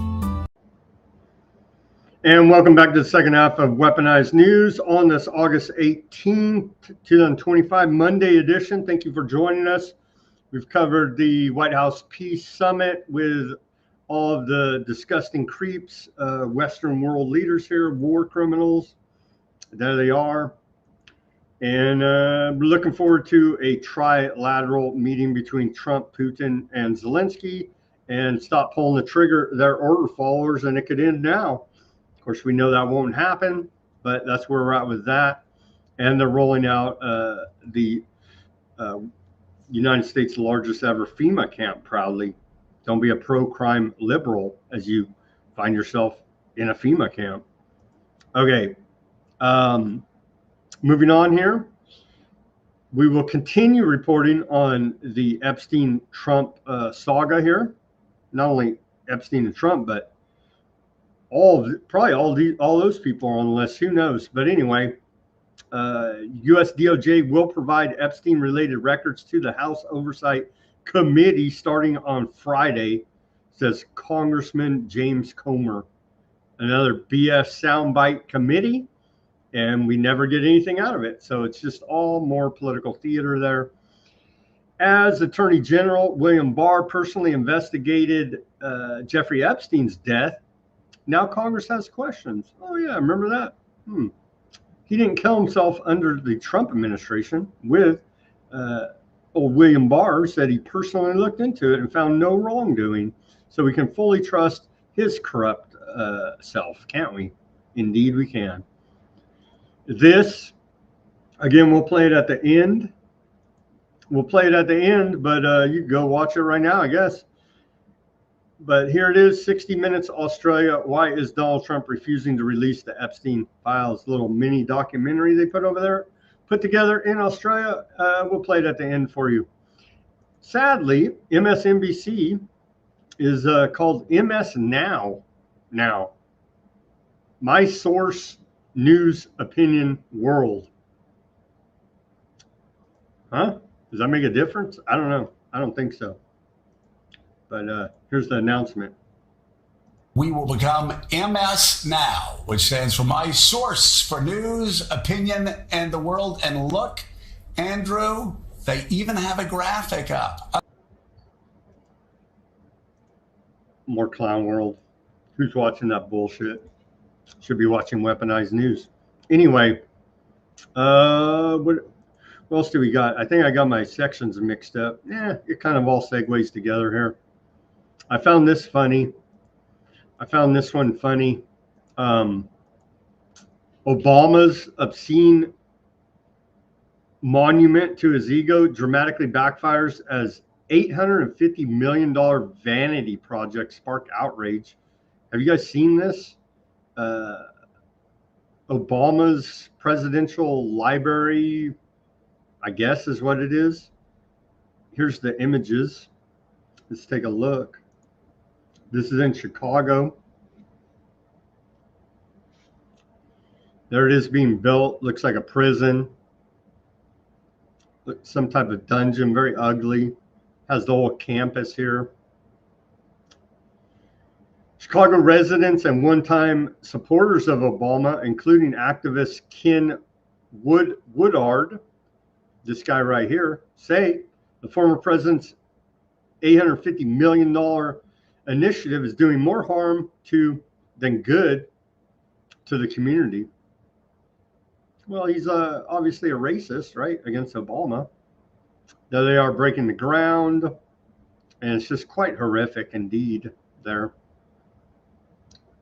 And welcome back to the second half of Weaponized News on this August 18th, 2025, Monday edition. Thank you for joining us. We've covered the Whitehouse Peace Summit with all of the disgusting creeps, Western world leaders here, war criminals. There they are. And we're looking forward to a trilateral meeting between Trump, Putin, and Zelensky, and stop pulling the trigger. Their order followers, and it could end now. Of course, we know that won't happen, but that's where we're at with that. And they're rolling out the United States' largest ever FEMA camp proudly. Don't be a pro-crime liberal as you find yourself in a FEMA camp. Okay. Moving on here, we will continue reporting on the Epstein-Trump saga here. Not only Epstein and Trump, but all those people are on the list. Who knows? But anyway, U.S. DOJ will provide Epstein-related records to the House Oversight Committee starting on Friday, says Congressman James Comer. Another BS soundbite committee. And we never get anything out of it. So it's just all more political theater there. As Attorney General William Barr personally investigated Jeffrey Epstein's death, now Congress has questions. Oh, yeah, remember that? He didn't kill himself under the Trump administration. With old William Barr said he personally looked into it and found no wrongdoing. So we can fully trust his corrupt self, can't we? Indeed, we can. This, again, we'll play it at the end. We'll play it at the end, but you can go watch it right now, I guess. But here it is, 60 Minutes Australia. Why is Donald Trump refusing to release the Epstein files? Little mini documentary they put together in Australia. We'll play it at the end for you. Sadly, MSNBC is called MS Now. Now, my source, news, opinion, world. Huh? Does that make a difference? I don't know. I don't think so. But here's the announcement. We will become MS Now, which stands for My Source for News, Opinion, and the World. And look, Andrew, they even have a graphic up. More clown world. Who's watching that bullshit? Should be watching Weaponized News. Anyway, what else do we got? I think I got my sections mixed up. It kind of all segues together here. I found this funny. I found this one funny. Obama's obscene monument to his ego dramatically backfires as $850 million vanity project sparked outrage. Have you guys seen this? Obama's presidential library, I guess is what it is. Here's the images. Let's take a look. This is in Chicago. There it is being built. Looks like a prison. Looks some type of dungeon, very ugly. Has the whole campus here. Chicago residents and one-time supporters of Obama, including activist Ken Woodard, this guy right here, say the former president's $850 million initiative is doing more harm than good to the community. Well, he's obviously a racist, right, against Obama. There they are breaking the ground. And it's just quite horrific indeed. There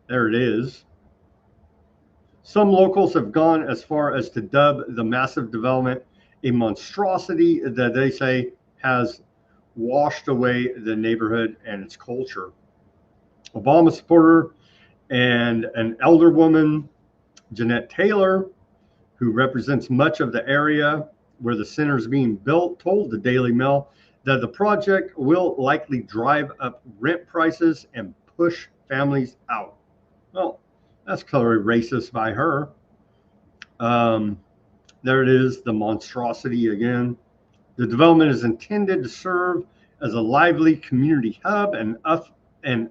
it is. Some locals have gone as far as to dub the massive development a monstrosity that they say has washed away the neighborhood and its culture. Obama supporter and an elder woman, Jeanette Taylor, who represents much of the area where the center is being built, told the Daily Mail that the project will likely drive up rent prices and push families out. Well, that's clearly racist by her. There it is, the monstrosity again. The development is intended to serve as a lively community hub and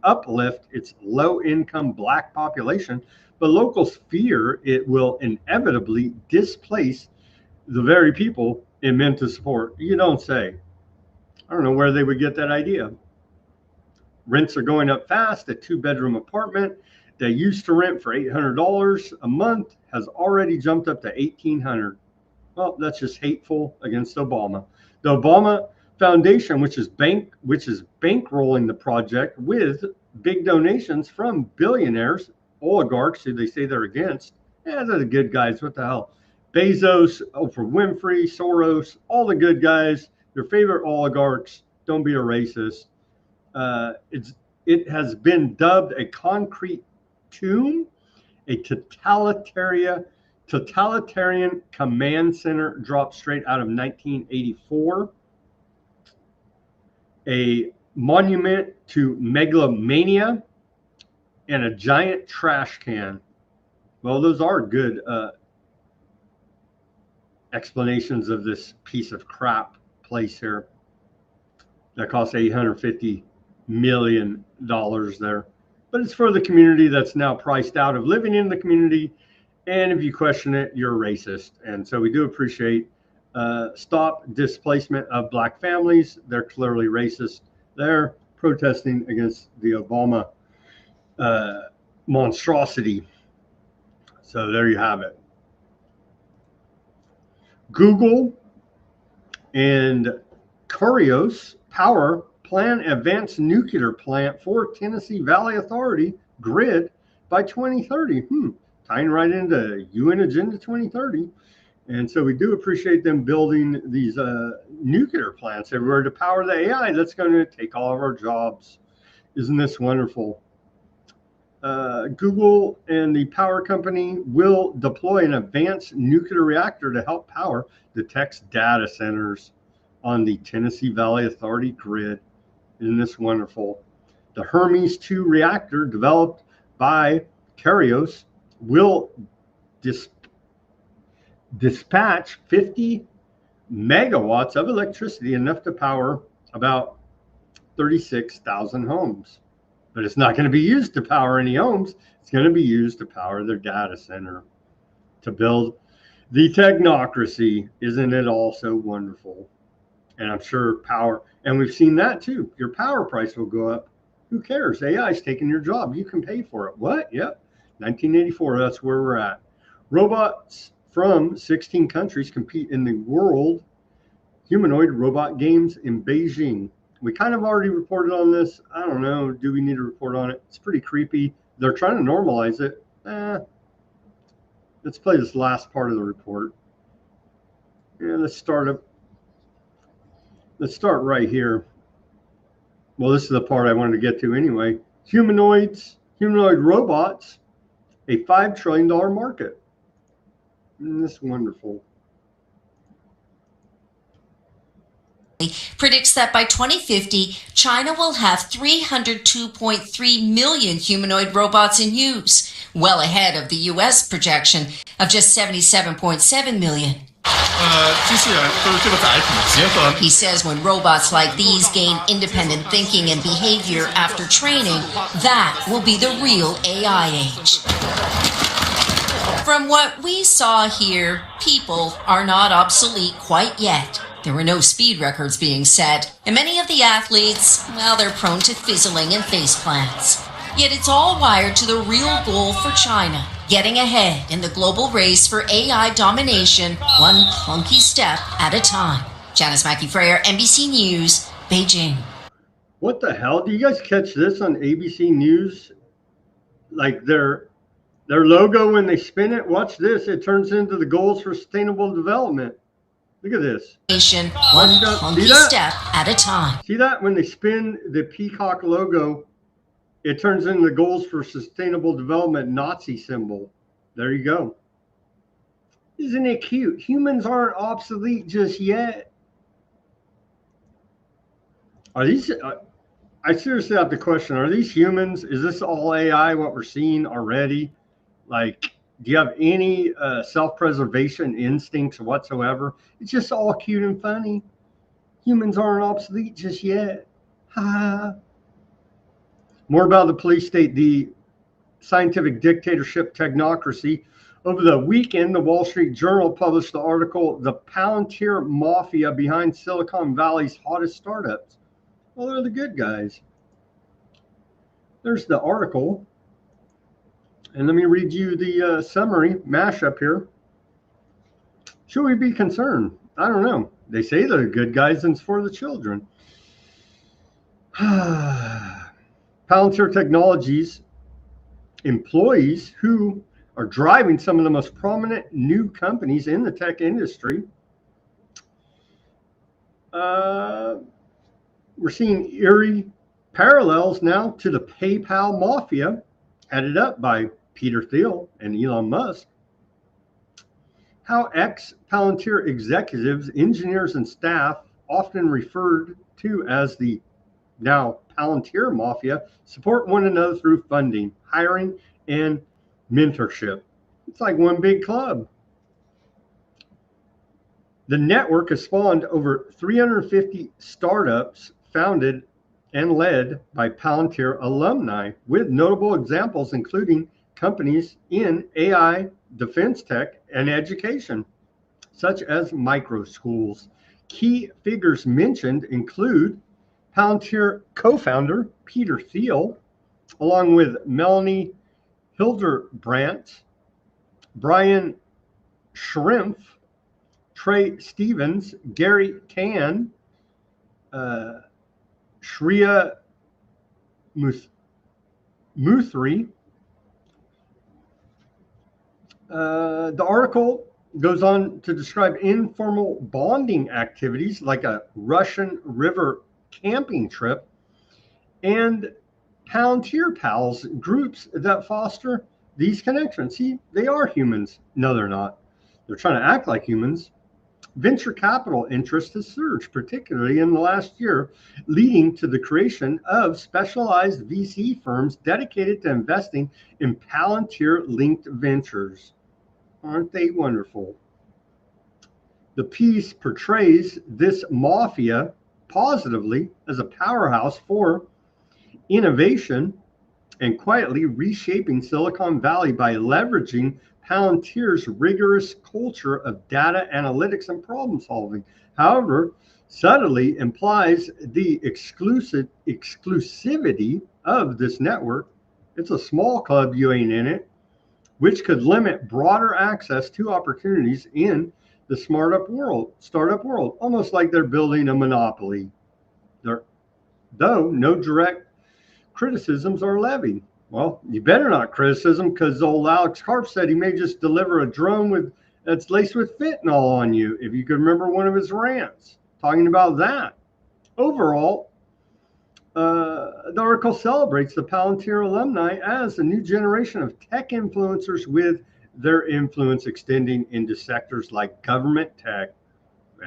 uplift its low-income Black population, but locals fear it will inevitably displace the very people it meant to support. You don't say. I don't know where they would get that idea. Rents are going up fast. A 2-bedroom apartment that used to rent for $800 a month has already jumped up to $1,800. Well, that's just hateful against Obama. The Obama Foundation, which is bankrolling the project with big donations from billionaires, oligarchs who they say they're against. Yeah, they're the good guys. What the hell? Bezos, Oprah Winfrey, Soros, all the good guys, your favorite oligarchs. Don't be a racist. It has been dubbed a concrete tomb, a totalitarian command center dropped straight out of 1984, a monument to megalomania, and a giant trash can. Well, those are good explanations of this piece of crap place here that costs $850 million there. But it's for the community that's now priced out of living in the community. And if you question it, you're racist. And so we do appreciate stop displacement of Black families. They're clearly racist. They're protesting against the Obama monstrosity. So there you have it. Google and Curios Power plan advanced nuclear plant for Tennessee Valley Authority grid by 2030. Tying right into UN Agenda 2030. And so we do appreciate them building these nuclear plants everywhere to power the AI that's going to take all of our jobs. Isn't this wonderful? Google and the power company will deploy an advanced nuclear reactor to help power the tech's data centers on the Tennessee Valley Authority grid. Isn't this wonderful? The Hermes 2 reactor developed by Curios will dispatch 50 megawatts of electricity, enough to power about 36,000 homes. But it's not going to be used to power any homes. It's going to be used to power their data center, to build the technocracy. Isn't it all so wonderful? And I'm sure power, and we've seen that too. Your power price will go up. Who cares? AI is taking your job. You can pay for it. What? Yep. 1984, that's where we're at. Robots from 16 countries compete in the World Humanoid Robot Games in Beijing. We kind of already reported on this. I don't know. Do we need to report on it? It's pretty creepy. They're trying to normalize it. Let's play this last part of the report. Yeah, let's start right here. Well, this is the part I wanted to get to anyway. Humanoid robots, a $5 trillion market. Isn't this wonderful? Predicts that by 2050, China will have 302.3 million humanoid robots in use, well ahead of the U.S. projection of just 77.7 million. He says when robots like these gain independent thinking and behavior after training, that will be the real AI age. From what we saw here, people are not obsolete quite yet. There were no speed records being set, and many of the athletes, well, they're prone to fizzling and faceplants. Yet it's all wired to the real goal for China, getting ahead in the global race for AI domination, one clunky step at a time. Janice Mackey-Freyer, NBC News, Beijing. What the hell? Do you guys catch this on ABC News? Like their logo, when they spin it, watch this, it turns into the goals for sustainable development. Look at this. One hunky step at a time. See that? When they spin the peacock logo, it turns into the goals for sustainable development Nazi symbol. There you go. Isn't it cute? Humans aren't obsolete just yet. Are these... I seriously have the question, are these humans? Is this all AI, what we're seeing already? Like, do you have any self-preservation instincts whatsoever? It's just all cute and funny. Humans aren't obsolete just yet. Ha. More about the police state, the scientific dictatorship technocracy. Over the weekend, the Wall Street Journal published the article, The Palantir Mafia Behind Silicon Valley's Hottest Startups. Well, they're the good guys. There's the article. And let me read you the summary mashup here. Should we be concerned? I don't know. They say they're good guys and it's for the children. Palantir Technologies employees who are driving some of the most prominent new companies in the tech industry. We're seeing eerie parallels now to the PayPal mafia, headed up by Peter Thiel and Elon Musk. How ex-Palantir executives, engineers, and staff, often referred to as the now Palantir Mafia, support one another through funding, hiring, and mentorship. It's like one big club. The network has spawned over 350 startups founded and led by Palantir alumni, with notable examples including companies in AI, defense tech, and education, such as micro schools. Key figures mentioned include Palantir co-founder Peter Thiel, along with Melanie Hildebrandt, Brian Schrimpf, Trey Stevens, Gary Tan, Shreya Muthri. The article goes on to describe informal bonding activities like a Russian river camping trip and Palantir Pals, groups that foster these connections. See, they are humans. No, they're not. They're trying to act like humans. Venture capital interest has surged, particularly in the last year, leading to the creation of specialized VC firms dedicated to investing in Palantir-linked ventures. Aren't they wonderful? The piece portrays this mafia positively as a powerhouse for innovation and quietly reshaping Silicon Valley by leveraging Palantir's rigorous culture of data analytics and problem solving. However, subtly implies the exclusivity of this network. It's a small club, you ain't in it, which could limit broader access to opportunities in the startup world, almost like they're building a monopoly. Though no direct criticisms are levied. Well, you better not criticism, because old Alex Karp said he may just deliver a drone that's laced with fentanyl on you, if you could remember one of his rants talking about that. Overall, the article celebrates the Palantir alumni as a new generation of tech influencers, with their influence extending into sectors like government tech.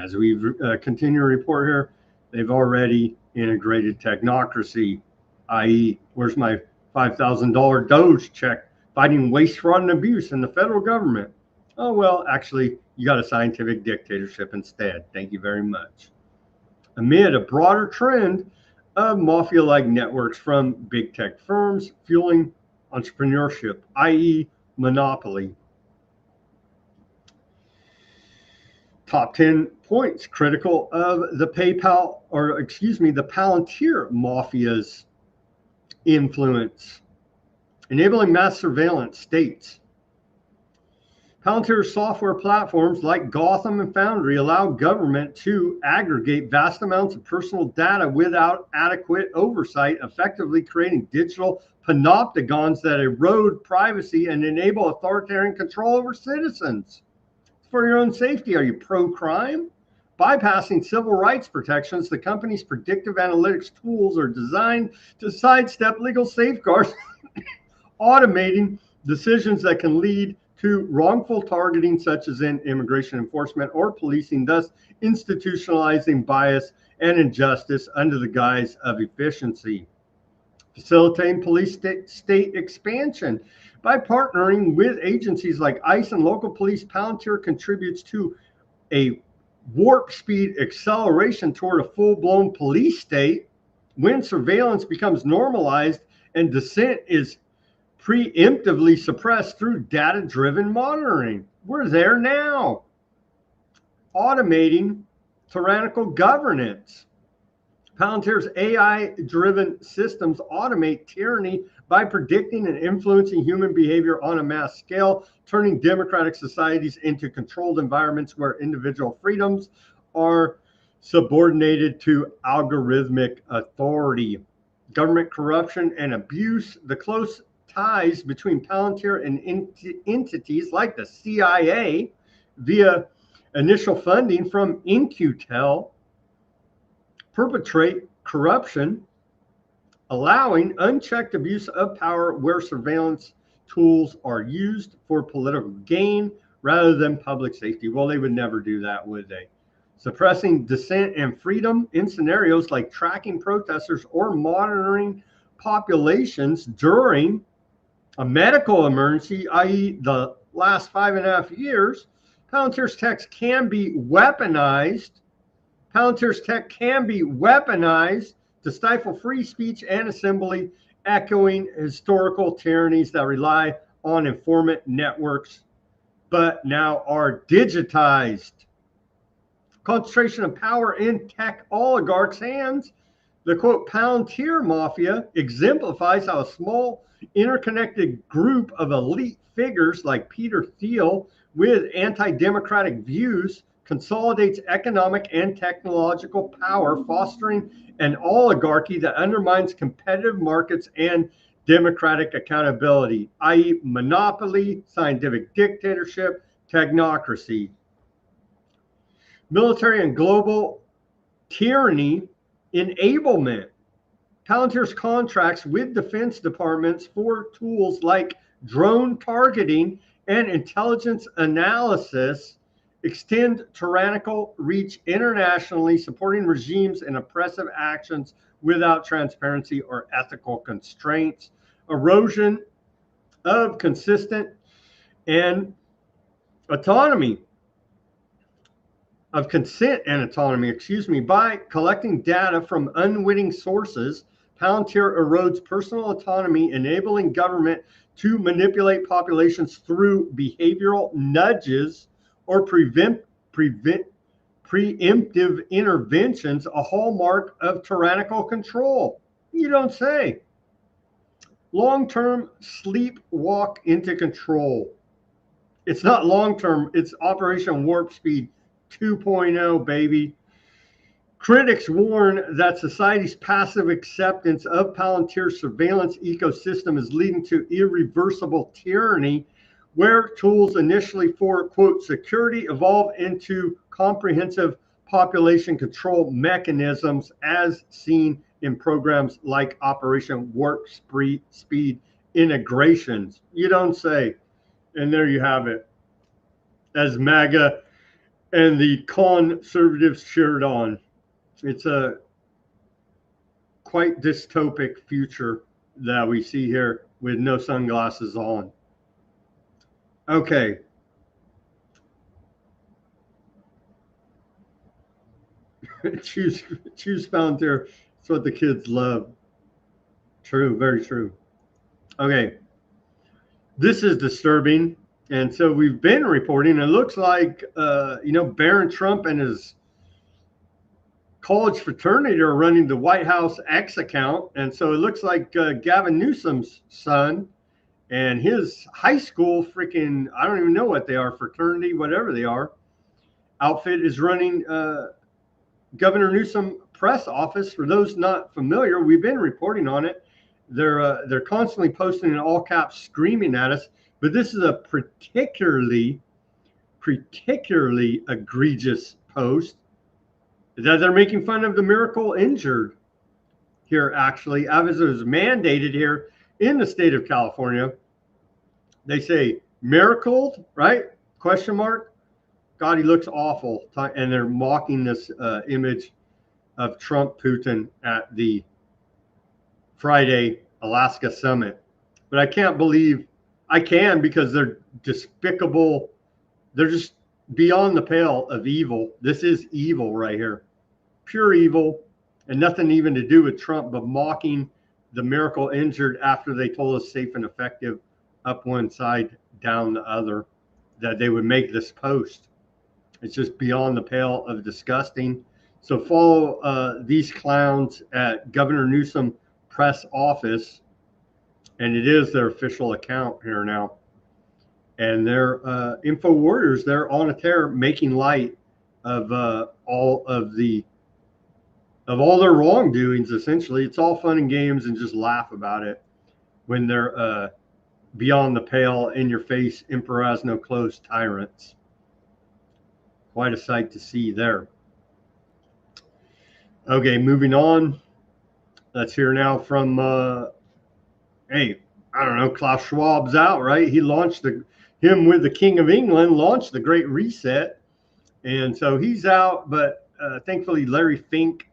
As we continue to report here, they've already integrated technocracy, i.e., where's my $5,000 Doge check fighting waste, fraud, and abuse in the federal government? Oh, well, actually, you got a scientific dictatorship instead. Thank you very much. Amid a broader trend of mafia-like networks from big tech firms fueling entrepreneurship, i.e., monopoly. Top 10 points critical of the the Palantir mafia's influence. Enabling mass surveillance states. Palantir software platforms like Gotham and Foundry allow government to aggregate vast amounts of personal data without adequate oversight, effectively creating digital panopticons that erode privacy and enable authoritarian control over citizens. For your own safety, are you pro-crime? Bypassing civil rights protections, the company's predictive analytics tools are designed to sidestep legal safeguards, automating decisions that can lead to wrongful targeting, such as in immigration enforcement or policing, thus institutionalizing bias and injustice under the guise of efficiency. Facilitating police state expansion. By partnering with agencies like ICE and local police, Palantir contributes to a warp speed acceleration toward a full-blown police state when surveillance becomes normalized and dissent is preemptively suppressed through data-driven monitoring. We're there now. Automating tyrannical governance. Palantir's AI-driven systems automate tyranny by predicting and influencing human behavior on a mass scale, turning democratic societies into controlled environments where individual freedoms are subordinated to algorithmic authority. Government corruption and abuse. The close ties between Palantir and entities like the CIA via initial funding from In-Q-Tel perpetrate corruption, allowing unchecked abuse of power where surveillance tools are used for political gain rather than public safety. Well, they would never do that, would they? Suppressing dissent and freedom in scenarios like tracking protesters or monitoring populations during a medical emergency, i.e. the last 5.5 years. Palantir's tech can be weaponized. Palantir's tech can be weaponized to stifle free speech and assembly, echoing historical tyrannies that rely on informant networks, but now are digitized. Concentration of power in tech oligarchs' hands. The quote Palantir mafia exemplifies how a small interconnected group of elite figures like Peter Thiel with anti-democratic views consolidates economic and technological power, fostering an oligarchy that undermines competitive markets and democratic accountability, i.e. monopoly, scientific dictatorship, technocracy. Military and global tyranny enablement. Palantir's contracts with defense departments for tools like drone targeting and intelligence analysis extend tyrannical reach internationally, supporting regimes and oppressive actions without transparency or ethical constraints. Erosion of consistent and autonomy. Of consent and autonomy, by collecting data from unwitting sources, Palantir erodes personal autonomy, enabling government to manipulate populations through behavioral nudges or preemptive interventions, a hallmark of tyrannical control. You don't say. Long-term sleepwalk into control. It's not long-term, it's Operation Warp Speed 2.0, baby. Critics warn that society's passive acceptance of Palantir's surveillance ecosystem is leading to irreversible tyranny, where tools initially for, quote, security evolve into comprehensive population control mechanisms, as seen in programs like Operation Warp Speed integrations. You don't say. And there you have it. As MAGA and the conservatives cheered on. It's a quite dystopic future that we see here with no sunglasses on. Okay. choose Palantir. It's what the kids love. True, very true. Okay. This is disturbing. And so we've been reporting, it looks like, Barron Trump and his college fraternity are running the Whitehouse X account. And so it looks like Gavin Newsom's son And his high school freaking, I don't even know what they are, fraternity, whatever they are, outfit is running Governor Newsom press office. For those not familiar, we've been reporting on it. They're constantly posting in all caps, screaming at us. But this is a particularly egregious post that they're making fun of the miracle injured here, actually, as it was mandated here in the state of California. They say miracled, right? Question mark. God, he looks awful. And they're mocking this image of Trump Putin at the Friday Alaska summit. But I can't believe, I can, because they're despicable. They're just beyond the pale of evil. This is evil right here. Pure evil, and nothing even to do with Trump, but mocking the miracle injured after they told us safe and effective up one side, down the other, that they would make this post. It's just beyond the pale of disgusting. So follow these clowns at Governor Newsom press office, and it is their official account here now. And they're info warriors. They're on a tear, making light of all their wrongdoings. Essentially, it's all fun and games, and just laugh about it when they're beyond the pale, in your face, emperor has no clothes tyrants. Quite a sight to see there. Okay, moving on. Let's hear now from hey, I don't know, Klaus Schwab's out, right? He launched him with the King of England, launched the Great Reset. And so he's out, but thankfully Larry Fink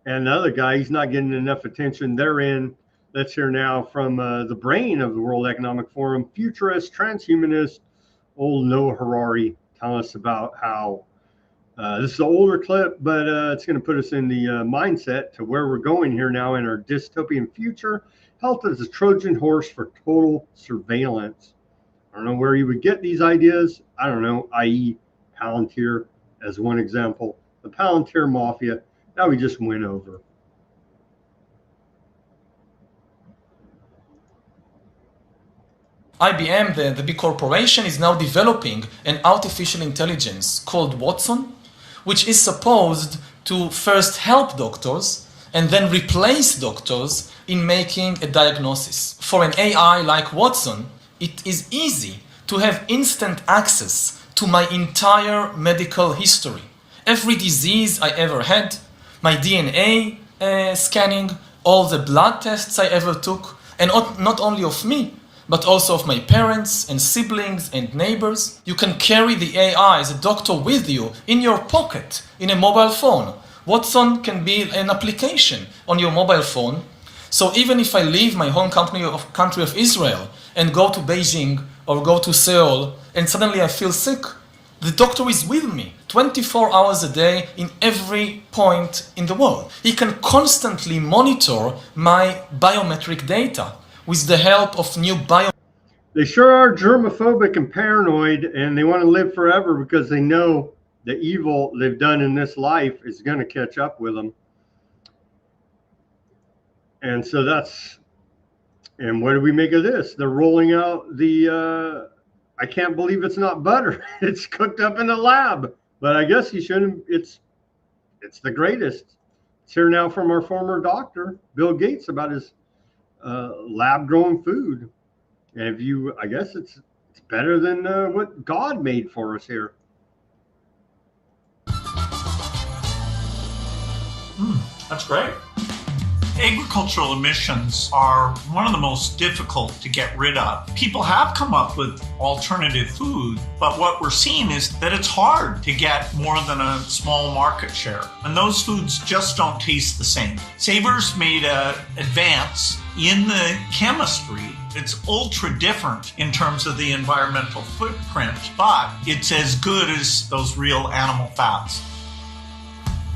and the other guy, he's not getting enough attention. They're in. Let's hear now from the brain of the World Economic Forum, futurist, transhumanist, old Noah Harari, telling us about how this is an older clip, but it's going to put us in the mindset to where we're going here now in our dystopian future. Health is a Trojan horse for total surveillance. I don't know where you would get these ideas. I don't know, i.e. Palantir as one example. The Palantir Mafia, that we just went over. IBM, the big corporation, is now developing an artificial intelligence called Watson, which is supposed to first help doctors and then replace doctors in making a diagnosis. For an AI like Watson, it is easy to have instant access to my entire medical history. Every disease I ever had, my DNA scanning, all the blood tests I ever took, and not only of me, but also of my parents and siblings and neighbors. You can carry the AI as a doctor with you in your pocket, in a mobile phone. Watson can be an application on your mobile phone. So even if I leave my home country of Israel and go to Beijing or go to Seoul and suddenly I feel sick, the doctor is with me 24 hours a day in every point in the world. He can constantly monitor my biometric data with the help of new They sure are germophobic and paranoid, and they want to live forever because they know the evil they've done in this life is going to catch up with them. And so and what do we make of this? They're rolling out I can't believe it's not butter. It's cooked up in a lab, but I guess you shouldn't. It's the greatest. It's here now from our former doctor, Bill Gates, about his lab grown food. And I guess it's better than what God made for us here. That's great. Agricultural emissions are one of the most difficult to get rid of. People have come up with alternative food, but what we're seeing is that it's hard to get more than a small market share. And those foods just don't taste the same. Savers made an advance in the chemistry. It's ultra different in terms of the environmental footprint, but it's as good as those real animal fats.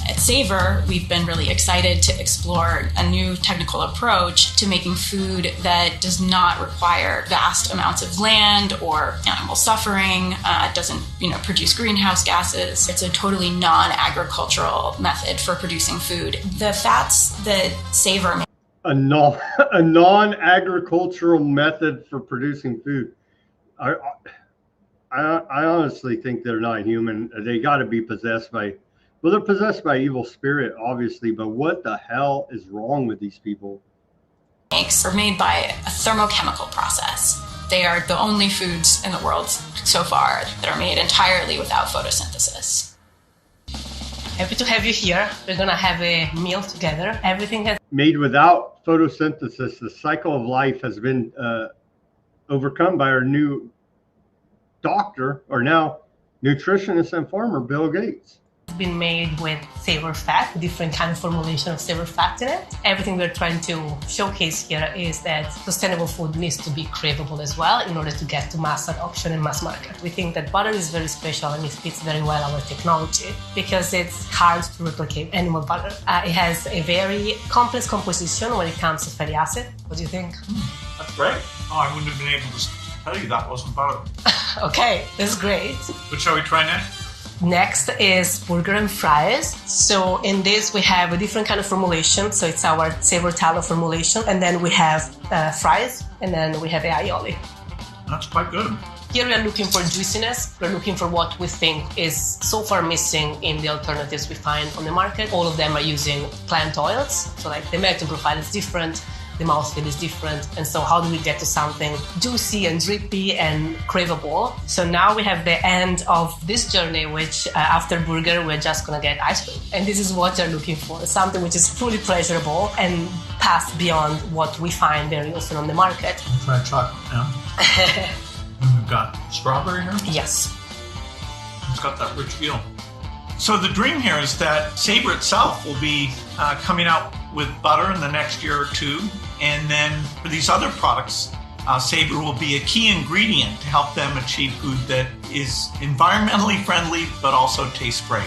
At Savor, we've been really excited to explore a new technical approach to making food that does not require vast amounts of land or animal suffering. It doesn't, produce greenhouse gases. It's a totally non-agricultural method for producing food. The fats that Savor a non-agricultural method for producing food. I honestly think they're not human. They got to be possessed by, well, they're possessed by evil spirit, obviously, but what the hell is wrong with these people? Eggs are made by a thermochemical process. They are the only foods in the world so far that are made entirely without photosynthesis. Happy to have you here. We're gonna have a meal together. Everything has Made without photosynthesis. The cycle of life has been overcome by our new doctor, or now nutritionist and farmer, Bill Gates. been made with saver fat, different kind of formulation of saver fat in it. Everything we're trying to showcase here is that sustainable food needs to be craveable as well in order to get to mass adoption and mass market. We think that butter is very special and it fits very well our technology because it's hard to replicate animal butter. It has a very complex composition when it comes to fatty acid. What do you think? That's great. Oh, I wouldn't have been able to tell you that wasn't butter. Okay, that's great. What shall we try next? Next is burger and fries. So in this we have a different kind of formulation. So it's our saver tallow formulation, and then we have fries, and then we have aioli. That's quite good. Here we are looking for juiciness. We're looking for what we think is so far missing in the alternatives we find on the market. All of them are using plant oils. So like the melting profile is different, the mouthfeel is different. And so how do we get to something juicy and drippy and craveable? So now we have the end of this journey, which after burger, we're just gonna get ice cream. And this is what you're looking for, something which is fully pleasurable and past beyond what we find very often on the market. Try chocolate now. And we've got strawberry here? Yes. It's got that rich feel. So the dream here is that Sabre itself will be coming out with butter in the next year or two. And then for these other products, Sabre will be a key ingredient to help them achieve food that is environmentally friendly, but also tastes great.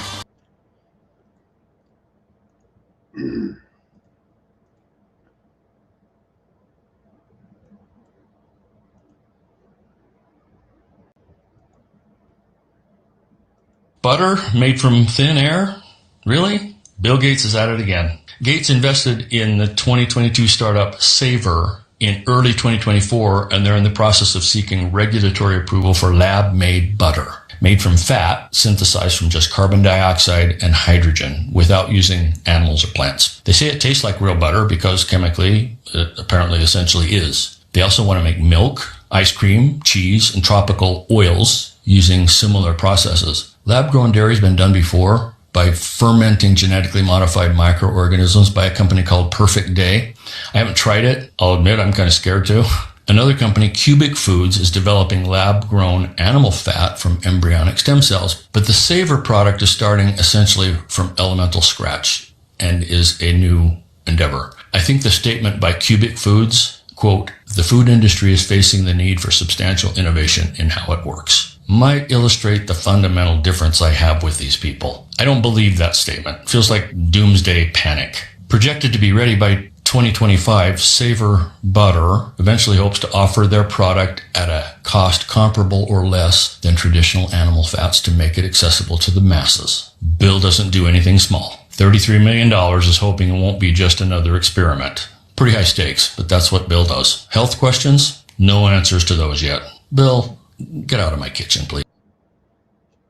Butter made from thin air? Really? Bill Gates is at it again. Gates invested in the 2022 startup Savor in early 2024, and they're in the process of seeking regulatory approval for lab-made butter, made from fat synthesized from just carbon dioxide and hydrogen without using animals or plants. They say it tastes like real butter because chemically it apparently essentially is. They also want to make milk, ice cream, cheese, and tropical oils using similar processes. Lab-grown dairy has been done before by fermenting genetically modified microorganisms by a company called Perfect Day. I haven't tried it. I'll admit I'm kind of scared to. Another company, Cubic Foods, is developing lab-grown animal fat from embryonic stem cells. But the Savor product is starting essentially from elemental scratch and is a new endeavor. I think the statement by Cubic Foods, quote, "The food industry is facing the need for substantial innovation in how it works," might illustrate the fundamental difference I have with these people. I don't believe that statement. It feels like doomsday panic. Projected to be ready by 2025, Savor Butter eventually hopes to offer their product at a cost comparable or less than traditional animal fats to make it accessible to the masses. Bill doesn't do anything small. $33 million is hoping it won't be just another experiment. Pretty high stakes, but that's what Bill does. Health questions? No answers to those yet. Bill, get out of my kitchen, please.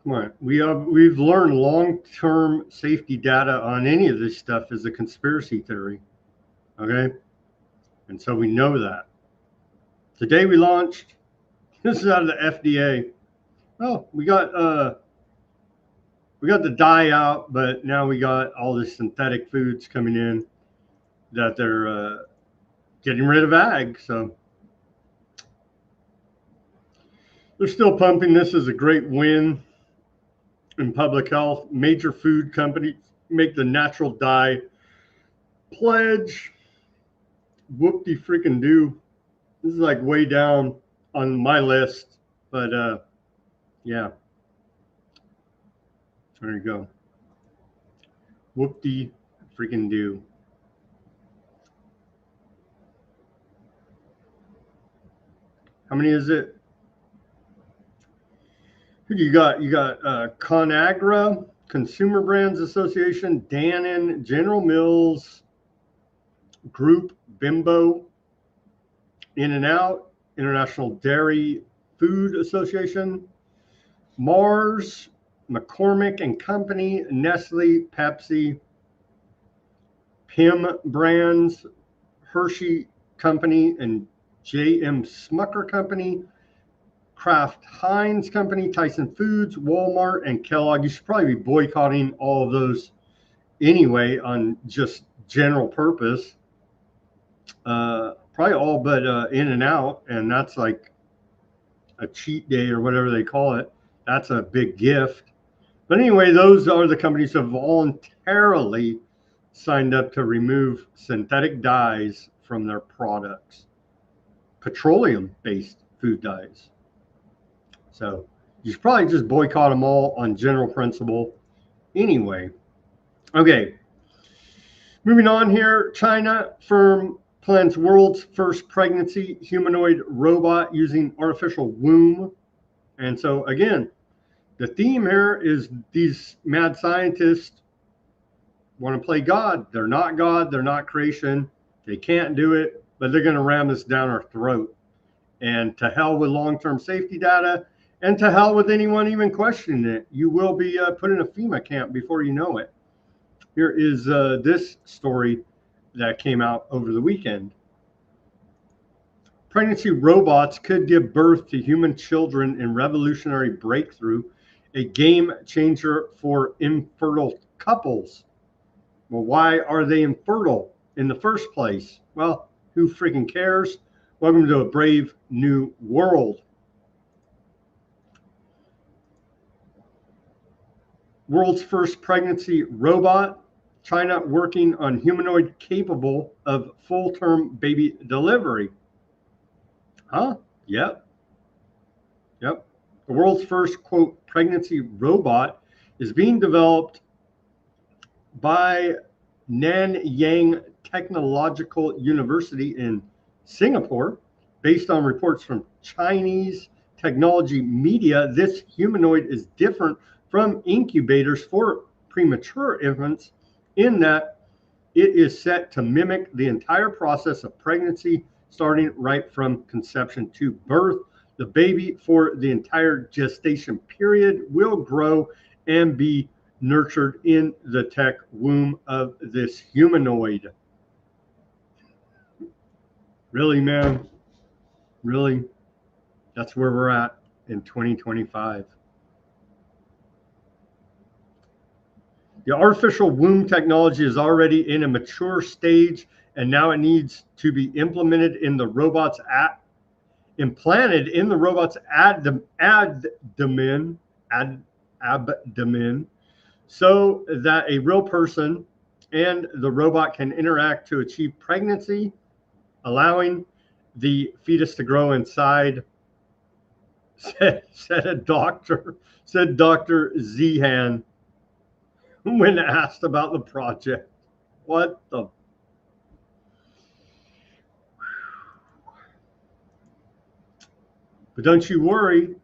Come on. We've learned long-term safety data on any of this stuff is a conspiracy theory. Okay? And so we know that. Today we launched, this is out of the FDA. Oh, we got the dye out, but now we got all the synthetic foods coming in that they're getting rid of ag. So they're still pumping this as a great win in public health. Major food companies make the natural dye pledge. Whoop-de freaking do. This is like way down on my list, but yeah. There you go. Whoop-de freaking do. How many is it? Who do you got? You got ConAgra, Consumer Brands Association, Dannon, General Mills, Group, Bimbo, In-N-Out, International Dairy Food Association, Mars, McCormick and Company, Nestle, Pepsi, Pim Brands, Hershey Company, and J.M. Smucker Company, Kraft Heinz Company, Tyson Foods, Walmart, and Kellogg. You should probably be boycotting all of those anyway on just general purpose. Probably all but In-N-Out, and that's like a cheat day or whatever they call it. That's a big gift. But anyway, those are the companies that have voluntarily signed up to remove synthetic dyes from their products, petroleum-based food dyes. So you should probably just boycott them all on general principle anyway. Okay, moving on here. China firm plans world's first pregnancy humanoid robot using artificial womb. And so again, the theme here is these mad scientists want to play God. They're not God. They're not creation. They can't do it, but they're going to ram this down our throat. And to hell with long-term safety data, and to hell with anyone even questioning it. You will be put in a FEMA camp before you know it. Here is this story that came out over the weekend. Pregnancy robots could give birth to human children in revolutionary breakthrough, a game changer for infertile couples. Well, why are they infertile in the first place? Well, who freaking cares? Welcome to a brave new world. World's first pregnancy robot. China working on humanoid capable of full-term baby delivery. Huh? Yep. The world's first, quote, pregnancy robot is being developed by Nanyang Technological University in Singapore. Based on reports from Chinese technology media, this humanoid is different from incubators for premature infants in that it is set to mimic the entire process of pregnancy, starting right from conception to birth. The baby for the entire gestation period will grow and be nurtured in the tech womb of this humanoid. Really, man? Really? That's where we're at in 2025. The artificial womb technology is already in a mature stage, and now it needs to be implemented in the robot's implanted in the robot's abdomen, so that a real person and the robot can interact to achieve pregnancy, allowing the fetus to grow inside, said Dr. Zihan when asked about the project. What the? But don't you worry.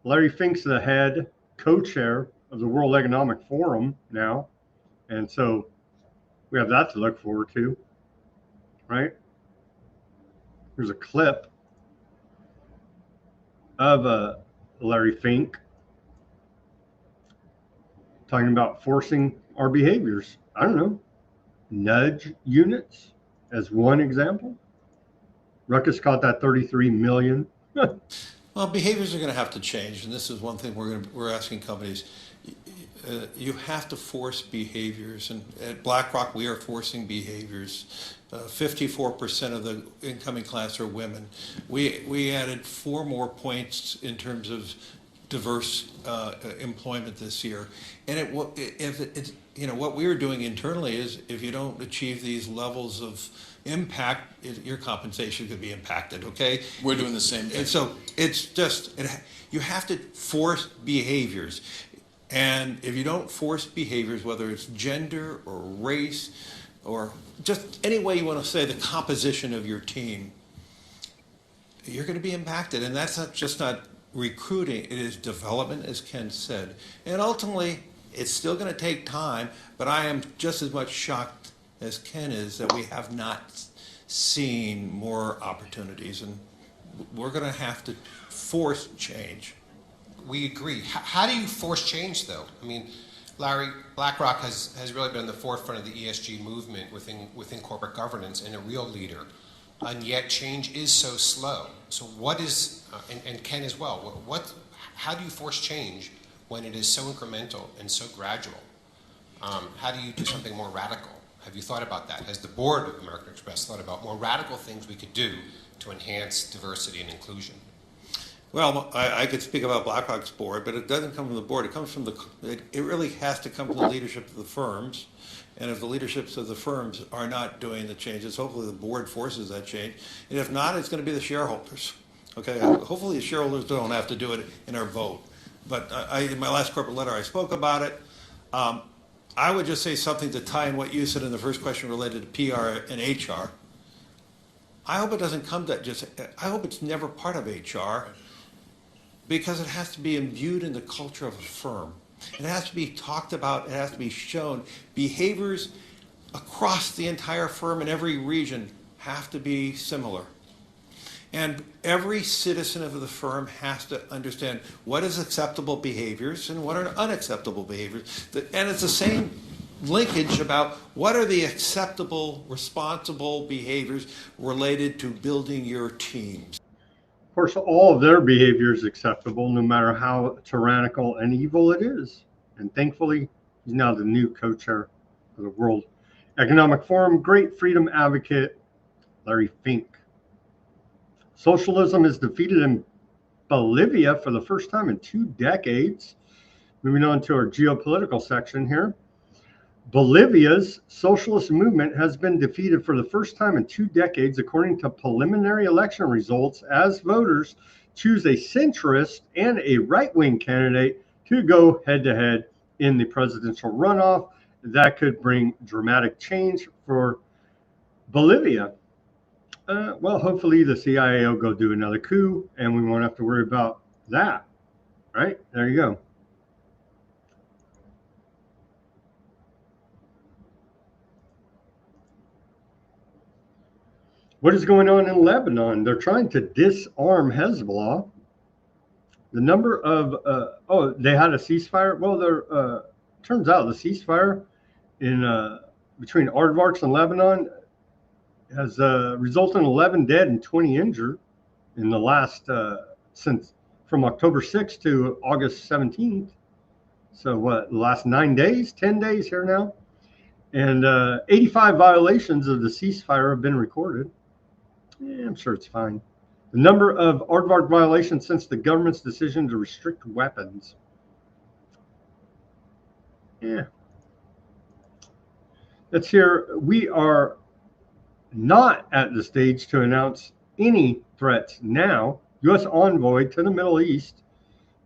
Larry Fink's the head co-chair of the World Economic Forum now. And so we have that to look forward to, right? There's a clip of Larry Fink talking about forcing our behaviors. I don't know, nudge units as one example. Ruckus caught that 33 million. Well, behaviors are going to have to change, and this is one thing we're asking companies. You have to force behaviors, and at BlackRock we are forcing behaviors. 54% of the incoming class are women. We added 4 more points in terms of diverse employment this year, and what we are doing internally is if you don't achieve these levels of impact, your compensation could be impacted. Okay, we're doing the same thing. And so it's just you have to force behaviors, and if you don't force behaviors, whether it's gender or race or just any way you want to say the composition of your team, you're going to be impacted. And that's not recruiting, it is development, as Ken said. And ultimately, it's still going to take time, but I am just as much shocked as Ken is, that we have not seen more opportunities, and we're going to have to force change. We agree. How do you force change, though? I mean, Larry, BlackRock has really been in the forefront of the ESG movement within corporate governance and a real leader, and yet change is so slow. So what is, and Ken as well, how do you force change when it is so incremental and so gradual? How do you do something more radical? Have you thought about that? Has the board of American Express thought about more radical things we could do to enhance diversity and inclusion? Well, I could speak about BlackRock's board, but it doesn't come from the board. It comes from it really has to come from the leadership of the firms. And if the leaderships of the firms are not doing the changes, hopefully the board forces that change. And if not, it's going to be the shareholders. Okay, hopefully the shareholders don't have to do it in our vote. But in my last corporate letter, I spoke about it. I would just say something to tie in what you said in the first question related to PR and HR. I hope it doesn't come to I hope it's never part of HR, because it has to be imbued in the culture of a firm. It has to be talked about, it has to be shown. Behaviors across the entire firm in every region have to be similar. And every citizen of the firm has to understand what is acceptable behaviors and what are unacceptable behaviors. And it's the same linkage about what are the acceptable, responsible behaviors related to building your teams. Of course, all of their behavior is acceptable, no matter how tyrannical and evil it is. And thankfully, he's now the new co-chair of the World Economic Forum, great freedom advocate, Larry Fink. Socialism is defeated in Bolivia for the first time in 2 decades. Moving on to our geopolitical section here. Bolivia's socialist movement has been defeated for the first time in 2 decades, according to preliminary election results, as voters choose a centrist and a right-wing candidate to go head-to-head in the presidential runoff. That could bring dramatic change for Bolivia. Well, hopefully the CIA will go do another coup, and we won't have to worry about that. Right? There you go. What is going on in Lebanon? They're trying to disarm Hezbollah. The number of, they had a ceasefire. Well, turns out the ceasefire in between Aardvarks and Lebanon has resulted in 11 dead and 20 injured in the last, since from October 6th to August 17th. So what, the last 9 days, 10 days here now? And 85 violations of the ceasefire have been recorded. Yeah, I'm sure it's fine. The number of Aardvark violations since the government's decision to restrict weapons. Yeah. Let's hear, we are not at the stage to announce any threats now. U.S. envoy to the Middle East,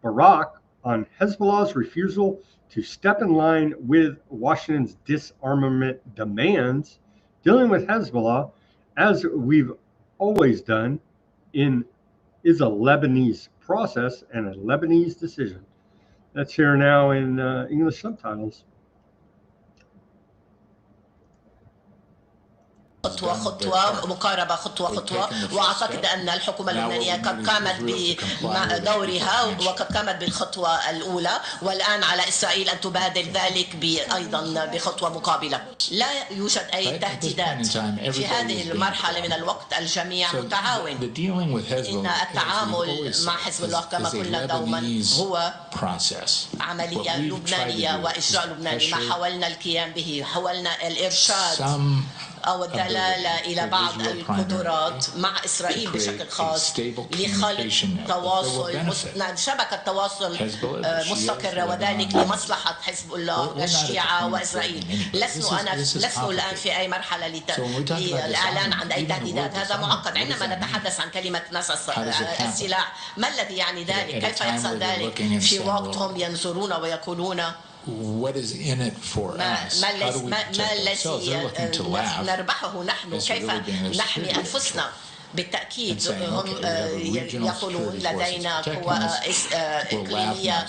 Barak, on Hezbollah's refusal to step in line with Washington's disarmament demands, dealing with Hezbollah, as we've always done, is a Lebanese process and a Lebanese decision. That's here now in English subtitles. خطوة خطوة مقاربة خطوة وأعتقد أن الحكومة اللبنانية قد قامت بدورها وقد قامت بالخطوة الأولى والآن على إسرائيل أن تبادل ذلك أيضا بخطوة مقابلة. لا يوجد أي تهديدات في هذه المرحلة من الوقت. الجميع متعاون. إن التعامل مع حزب الله كما قلنا دوما هو عملية لبنانية وإجراء لبناني. ما حاولنا القيام به حاولنا الإرشاد أو الدلالة إلى بعض القدرات مع إسرائيل بشكل خاص لخلق تواصل شبكة تواصل مستقرة وذلك لمصلحة حزب الله الشيعة وإسرائيل. لسنا الآن في أي مرحلة للإعلان عن أي تهديدات. هذا معقد. عندما نتحدث عن كلمة نسى السلاح ما الذي يعني ذلك؟ كيف يحصل ذلك في وقت هم ينظرون ويقولون what is in it for us? How do we protect ourselves? They're looking to laugh. نربحه نحن. كيف نحمي أنفسنا؟ بالتأكيد هم يقولون لدينا قوى إقليمية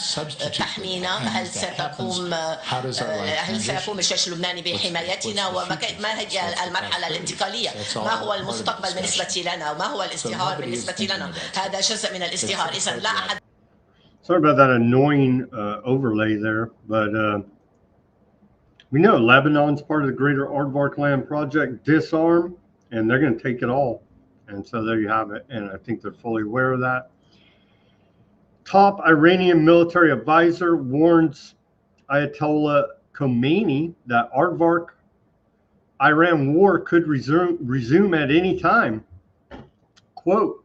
تحمينا. هل سيقوم الجيش اللبناني بحمايتنا؟ وما هي المرحلة الانتقالية؟ ما هو المستقبل بالنسبة لنا؟ وما هو الازدهار بالنسبة لنا؟ هذا جزء من الازدهار. إذا لا أحد. Sorry about that annoying overlay there, but we know Lebanon's part of the greater Aardvark Land Project, Disarm, and they're going to take it all. And so there you have it. And I think they're fully aware of that. Top Iranian military advisor warns Ayatollah Khomeini that Aardvark-Iran war could resume at any time. Quote,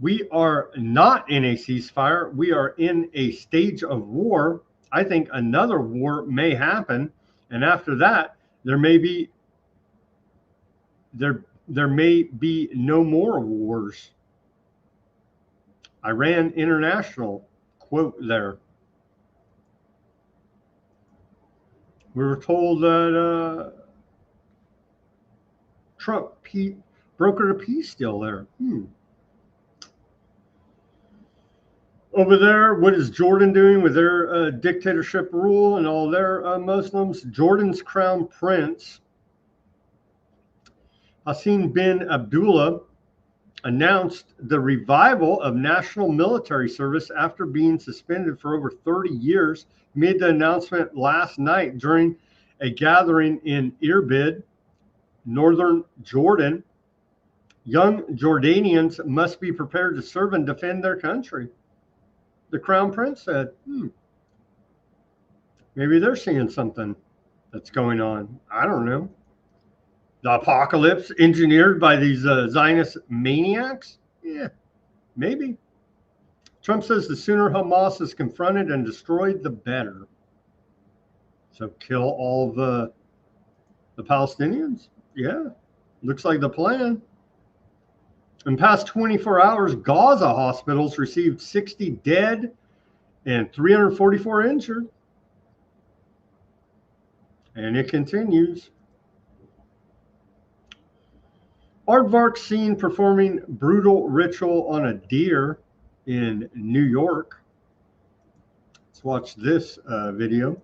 "We are not in a ceasefire. We are in a stage of war. I think another war may happen. And after that, there may be no more wars." Iran International quote there. We were told that Trump brokered a peace deal there. Over there, what is Jordan doing with their dictatorship rule and all their Muslims? Jordan's crown prince, Hassan bin Abdullah, announced the revival of national military service after being suspended for over 30 years. Made the announcement last night during a gathering in Irbid, northern Jordan. Young Jordanians must be prepared to serve and defend their country. The crown prince said, maybe they're seeing something that's going on. I don't know. The apocalypse engineered by these Zionist maniacs? Yeah, maybe. Trump says the sooner Hamas is confronted and destroyed, the better. So kill all the Palestinians? Yeah, looks like the plan. In the past 24 hours, Gaza hospitals received 60 dead and 344 injured. And it continues. Aardvark seen performing brutal ritual on a deer in New York. Let's watch this video.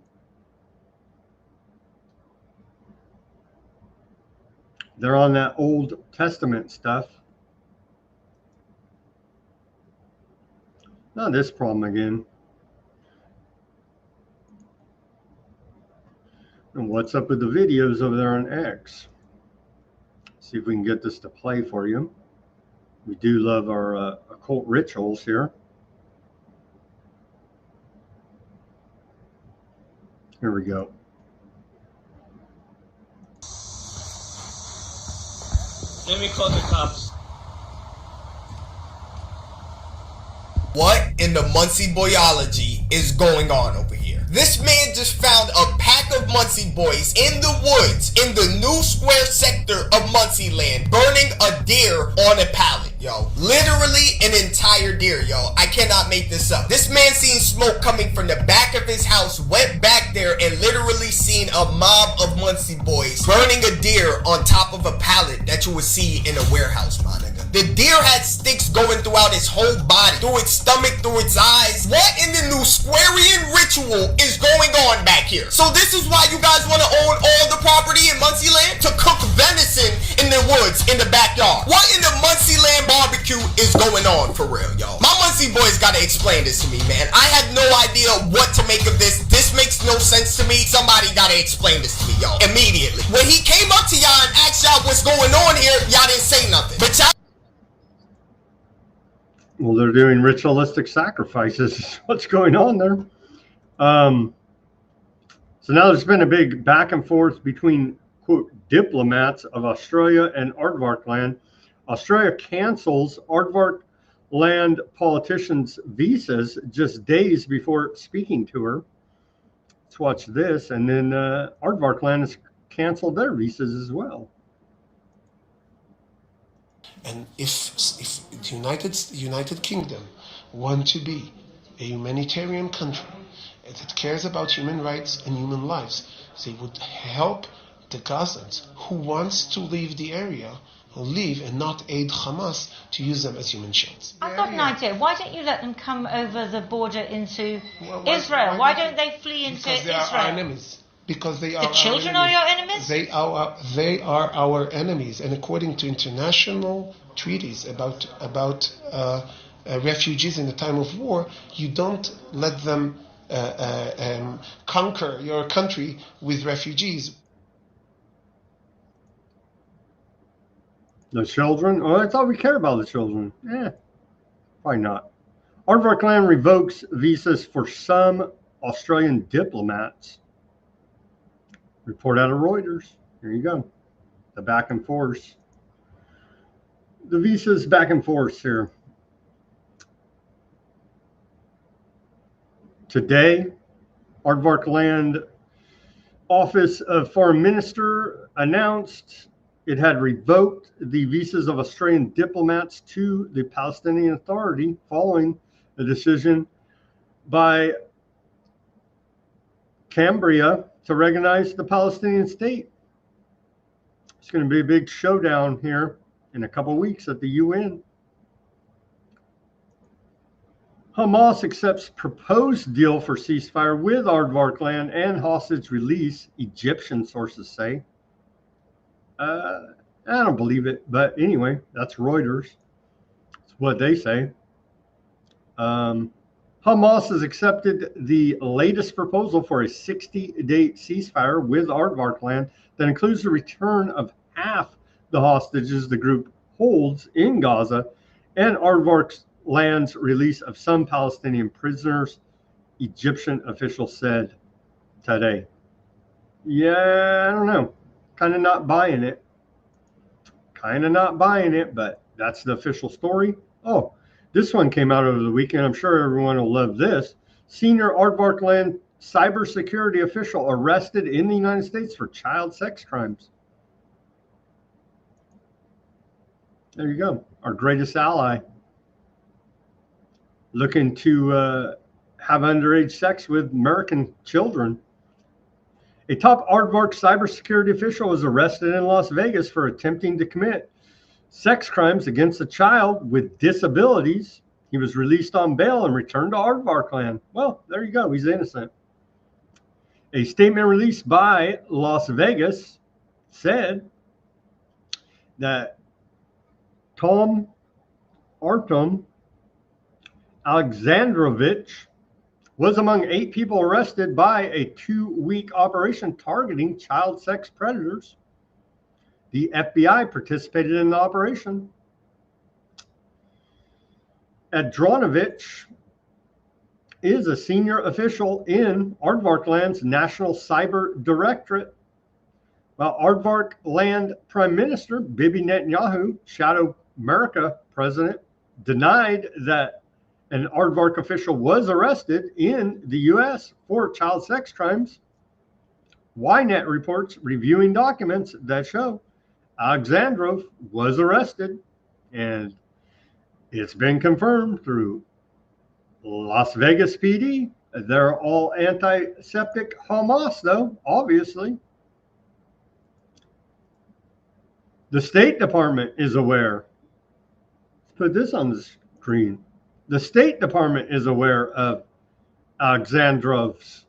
They're on that Old Testament stuff. Not this problem again. And what's up with the videos over there on X? See if we can get this to play for you. We do love our occult rituals here. Here we go. Let me call the cops. What in the Muncie boyology is going on over here? This man just found a pack of Muncie boys in the woods in the New Square sector of Muncie land, burning a deer on a pallet, yo. Literally an entire deer, yo. I cannot make this up. This man seen smoke coming from the back of his house, went back there and literally seen a mob of Muncie boys burning a deer on top of a pallet that you would see in a warehouse, my nigga. The deer had sticks going throughout its whole body, through its stomach, through its eyes. What in the New Squarian ritual is going on back here? So this is why you guys want to own all the property in Muncie land? To cook venison in the woods, in the backyard. What in the Muncie land barbecue is going on for real, y'all? My Muncie boys gotta explain this to me, man. I had no idea what to make of this. This makes no sense to me. Somebody gotta explain this to me, y'all, immediately. When he came up to y'all and asked y'all what's going on here, y'all didn't say nothing. But y'all... Well, they're doing ritualistic sacrifices. Is what's going on there. So now there's been a big back and forth between, quote, diplomats of Australia and Aardvark land. Australia cancels Aardvark land politicians' visas just days before speaking to her. Let's watch this. And then Aardvark land has canceled their visas as well. And if the United Kingdom want to be a humanitarian country that cares about human rights and human lives, they would help the Gazans who wants to leave the area who leave and not aid Hamas to use them as human shields. I've got an idea. Why don't you let them come over the border into Israel? Why don't they flee into Because they Israel? are our enemies. Because they are The children are your enemies? They are our enemies, and according to international treaties about refugees in the time of war, you don't let them conquer your country with refugees. The children? Oh, I thought we cared about the children. Probably not. Aardvark Land revokes visas for some Australian diplomats. Report out of Reuters. Here you go. The back and forth. The visas back and forth here. Today, Aardvark Land Office of Foreign Minister announced it had revoked the visas of Australian diplomats to the Palestinian Authority following a decision by Canberra to recognize the Palestinian state. It's going to be a big showdown here in a couple of weeks at the UN. Hamas accepts proposed deal for ceasefire with Aardvark Land and hostage release, Egyptian sources say. I don't believe it, but anyway, that's Reuters. It's what they say. Hamas has accepted the latest proposal for a 60-day ceasefire with Aardvark Land that includes the return of half the hostages the group holds in Gaza and Aardvark Land's release of some Palestinian prisoners, Egyptian officials said today. Yeah, I don't know. Kind of not buying it. But that's the official story. Oh, this one came out over the weekend. I'm sure everyone will love this. Senior Aardvark Land cybersecurity official arrested in the United States for child sex crimes. There you go. Our greatest ally. Looking to have underage sex with American children. A top Aardvark cybersecurity official was arrested in Las Vegas for attempting to commit sex crimes against a child with disabilities. He was released on bail and returned to Aardvark Land. Well, there you go. He's innocent. A statement released by Las Vegas said that Tom Artem Alexandrovich was among 8 people arrested by a 2-week operation targeting child sex predators. The FBI participated in the operation. Adronovich is a senior official in Aardvark Land's National Cyber Directorate. While Aardvark Land Prime Minister Bibi Netanyahu, Shadow America president, denied that an Aardvark official was arrested in the U.S. for child sex crimes, Ynet reports reviewing documents that show Alexandrov was arrested, and it's been confirmed through Las Vegas PD. They're all anti-septic Hamas, though, obviously. The State Department is aware. Let's put this on the screen. The State Department is aware of Alexandrov's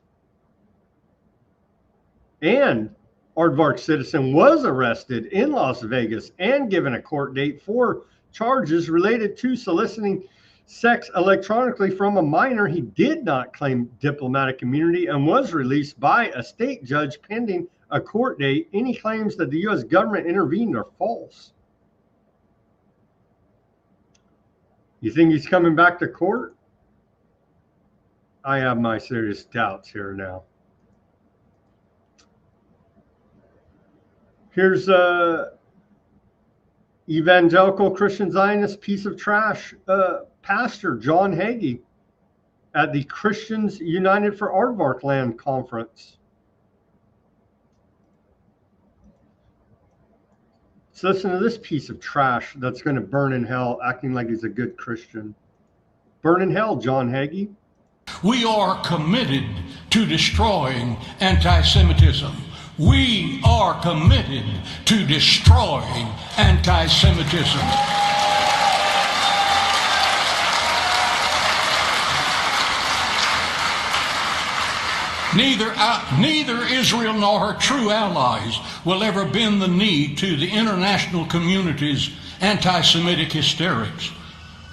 and Aardvark citizen was arrested in Las Vegas and given a court date for charges related to soliciting sex electronically from a minor. He did not claim diplomatic immunity and was released by a state judge pending a court date. Any claims that the U.S. government intervened are false. You think he's coming back to court? I have my serious doubts here now. Here's evangelical Christian Zionist piece of trash pastor John Hagee at the Christians United for Aardvark Land conference. So listen to this piece of trash that's going to burn in hell, acting like he's a good Christian. Burn in hell, John Hagee. We are committed to destroying anti-Semitism. We are committed to destroying anti-Semitism. Neither Israel nor her true allies will ever bend the knee to the international community's anti-Semitic hysterics.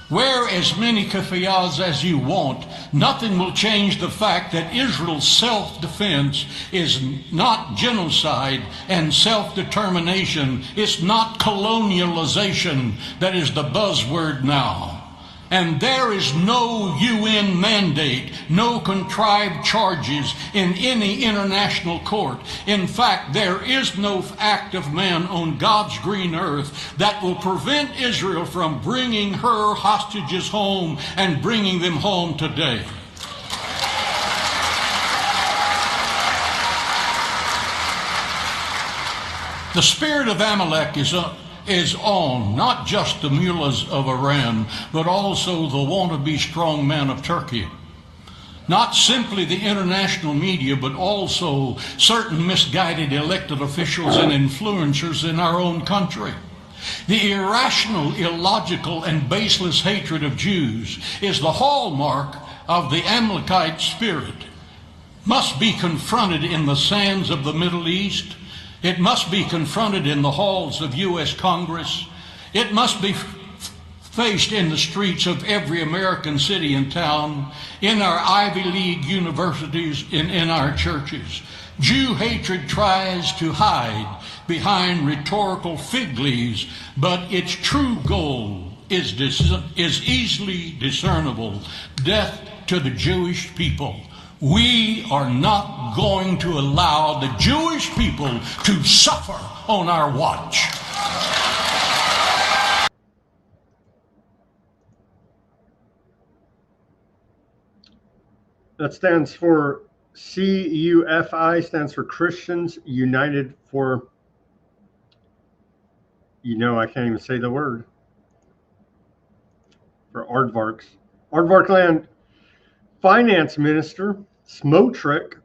Wear as many keffiyehs as you want. Nothing will change the fact that Israel's self-defense is not genocide, and self-determination is not colonialization that is the buzzword now. And there is no UN mandate, no contrived charges in any international court. In fact, there is no act of man on God's green earth that will prevent Israel from bringing her hostages home and bringing them home today. The spirit of Amalek is on not just the mullahs of Iran, but also the wannabe strongman of Turkey. Not simply the international media, but also certain misguided elected officials and influencers in our own country. The irrational, illogical, and baseless hatred of Jews is the hallmark of the Amalekite spirit. Must be confronted in the sands of the Middle East. It must be confronted in the halls of U.S. Congress. It must be faced in the streets of every American city and town, in our Ivy League universities, in our churches. Jew hatred tries to hide behind rhetorical fig leaves, but its true goal is easily discernible: death to the Jewish people. We are not going to allow the Jewish people to suffer on our watch. That stands for CUFI, stands for Christians United for, I can't even say the word, for Aardvarks. Aardvark Land Finance Minister Smotrich,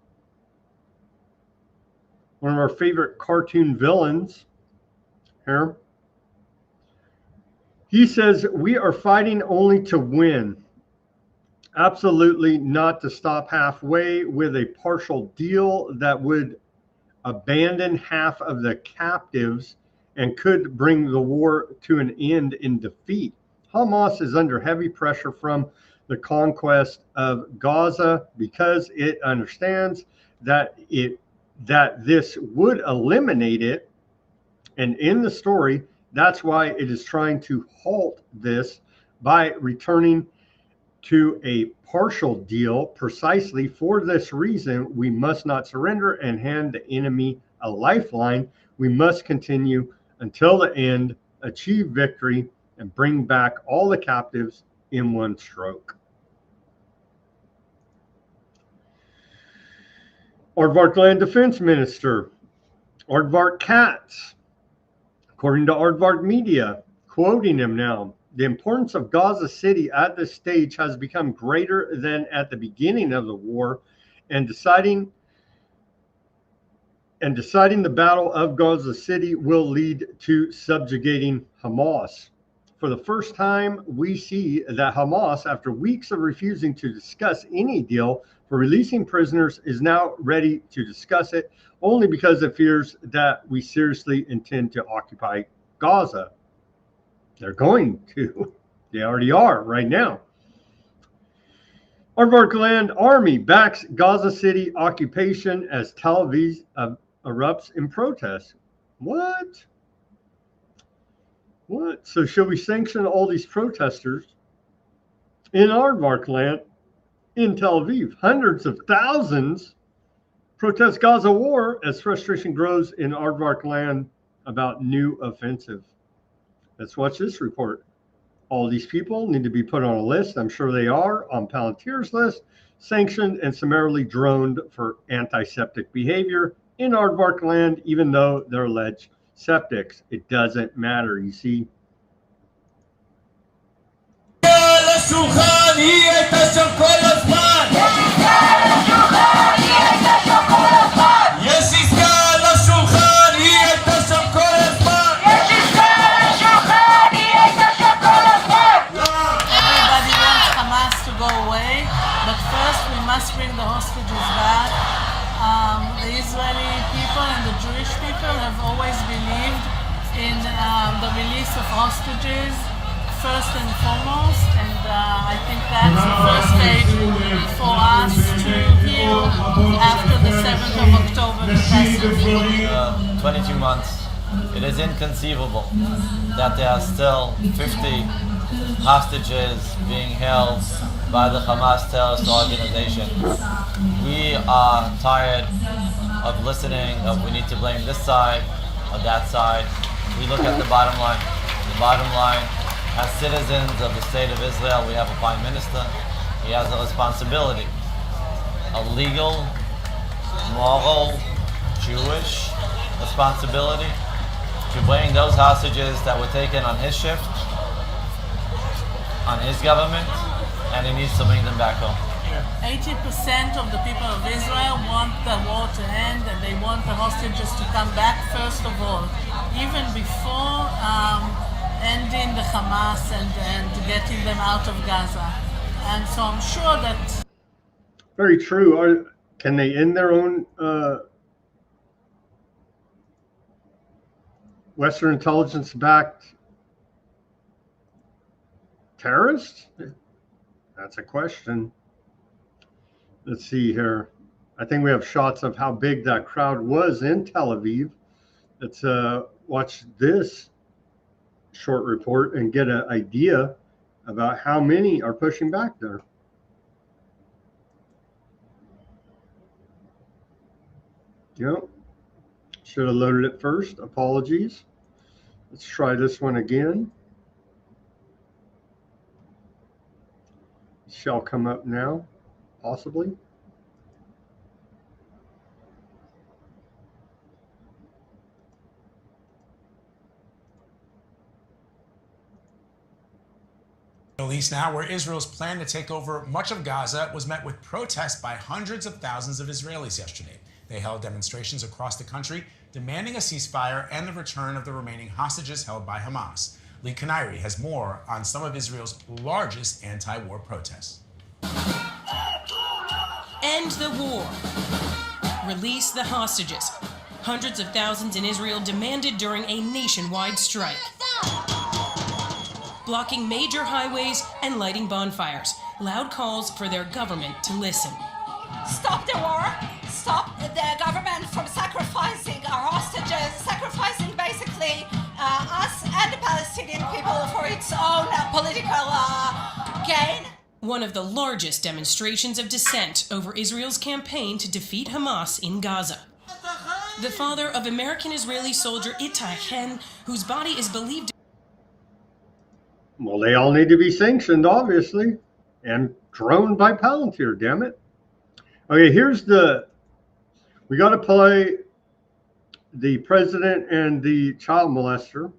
one of our favorite cartoon villains here, he says, we are fighting only to win. Absolutely not to stop halfway with a partial deal that would abandon half of the captives and could bring the war to an end in defeat. Hamas is under heavy pressure from the conquest of Gaza because it understands that this would eliminate it. And in the story, that's why it is trying to halt this by returning to a partial deal. Precisely for this reason, we must not surrender and hand the enemy a lifeline. We must continue until the end, achieve victory, and bring back all the captives in one stroke. Aardvark Land Defense Minister Aardvark Katz, according to Aardvark Media, quoting him now, the importance of Gaza City at this stage has become greater than at the beginning of the war, and deciding the battle of Gaza City will lead to subjugating Hamas. For the first time, we see that Hamas, after weeks of refusing to discuss any deal for releasing prisoners, is now ready to discuss it, only because it fears that we seriously intend to occupy Gaza. They're going to. They already are right now. Aardvark Land Army backs Gaza City occupation as Tel Aviv erupts in protest. What? What? So should we sanction all these protesters in Aardvark Land in Tel Aviv? Hundreds of thousands protest Gaza war as frustration grows in Aardvark Land about new offensive. Let's watch this report. All these people need to be put on a list. I'm sure they are on Palantir's list, sanctioned and summarily droned for anti-septic behavior in Aardvark Land, even though they're alleged septics. It doesn't matter, you see. Yes, have always believed in the release of hostages first and foremost, and I think that's the first stage for us to heal after the 7th of October passage. 22 months. It is inconceivable that there are still 50 hostages being held by the Hamas terrorist organization. We are tired of listening of we need to blame this side or that side. We look at the bottom line. The bottom line, as citizens of the state of Israel, we have a prime minister. He has a responsibility, a legal, moral, Jewish responsibility to bring those hostages that were taken on his shift, on his government, and he needs to bring them back home. 80% of the people of Israel want the war to end, and they want the hostages to come back first of all, even before ending the Hamas and getting them out of Gaza. And so I'm sure that... Very true. Can they end their own Western intelligence-backed terrorists? That's a question. Let's see here. I think we have shots of how big that crowd was in Tel Aviv. Let's watch this short report and get an idea about how many are pushing back there. Yep. Should have loaded it first. Apologies. Let's try this one again. Shall come up now, possibly. Middle East now, where Israel's plan to take over much of Gaza was met with protests by hundreds of thousands of Israelis yesterday. They held demonstrations across the country demanding a ceasefire and the return of the remaining hostages held by Hamas. Lee Kaniri has more on some of Israel's largest anti-war protests. End the war. Release the hostages. Hundreds of thousands in Israel demanded during a nationwide strike, blocking major highways and lighting bonfires. Loud calls for their government to listen. Stop the war. Stop the government from sacrificing our hostages, sacrificing basically us and the Palestinian people for its own political gain. One of the largest demonstrations of dissent over Israel's campaign to defeat Hamas in Gaza. The father of American-Israeli soldier Itai Chen, whose body is believed... Well, they all need to be sanctioned, obviously, and droned by Palantir, damn it. Okay, here's the... We got to play the president and the child molester,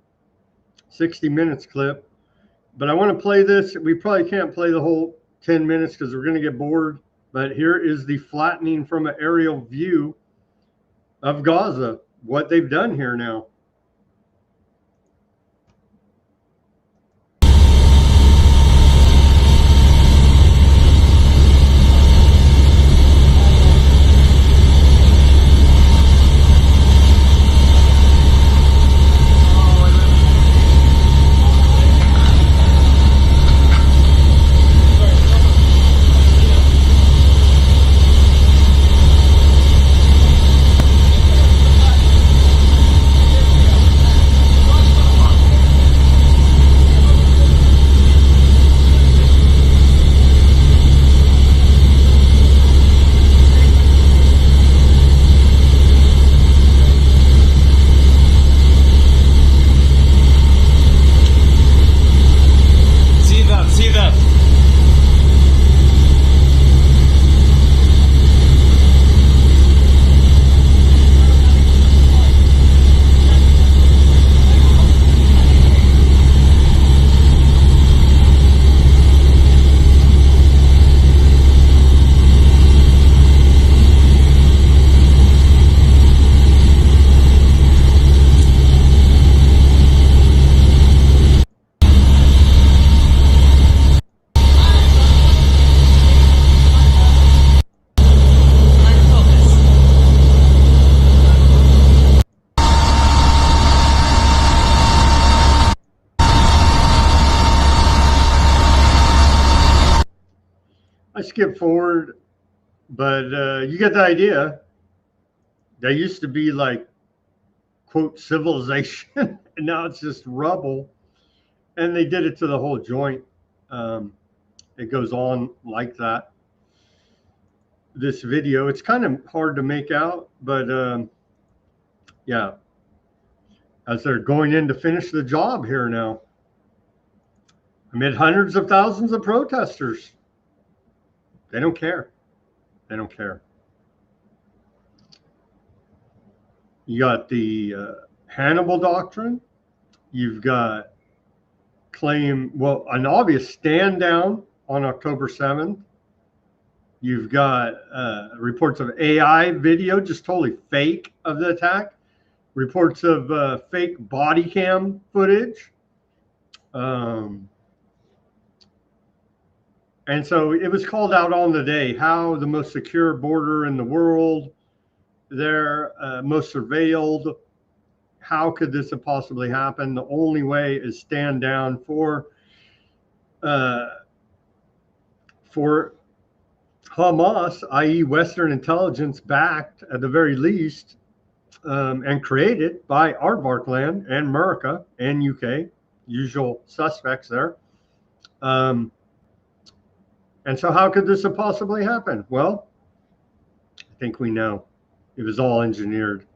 60 minutes clip. But I want to play this. We probably can't play the whole 10 minutes because we're going to get bored. But here is the flattening from an aerial view of Gaza, what they've done here now. skip forward, but you get the idea. They used to be like, quote, civilization, and now it's just rubble. And they did it to the whole joint. It goes on like that. This video, it's kind of hard to make out, but yeah, as they're going in to finish the job here now, amid hundreds of thousands of protesters. They don't care. They don't care. You got the Hannibal Doctrine. You've got an obvious stand down on October 7th. You've got reports of AI video, just totally fake, of the attack. Reports of fake body cam footage. And so it was called out on the day, how the most secure border in the world, they're most surveilled. How could this have possibly happened? The only way is stand down for Hamas, i.e. Western intelligence backed at the very least, and created by Aardvark Land and America and UK, usual suspects there. And so how could this have possibly happened? Well, I think we know. It was all engineered.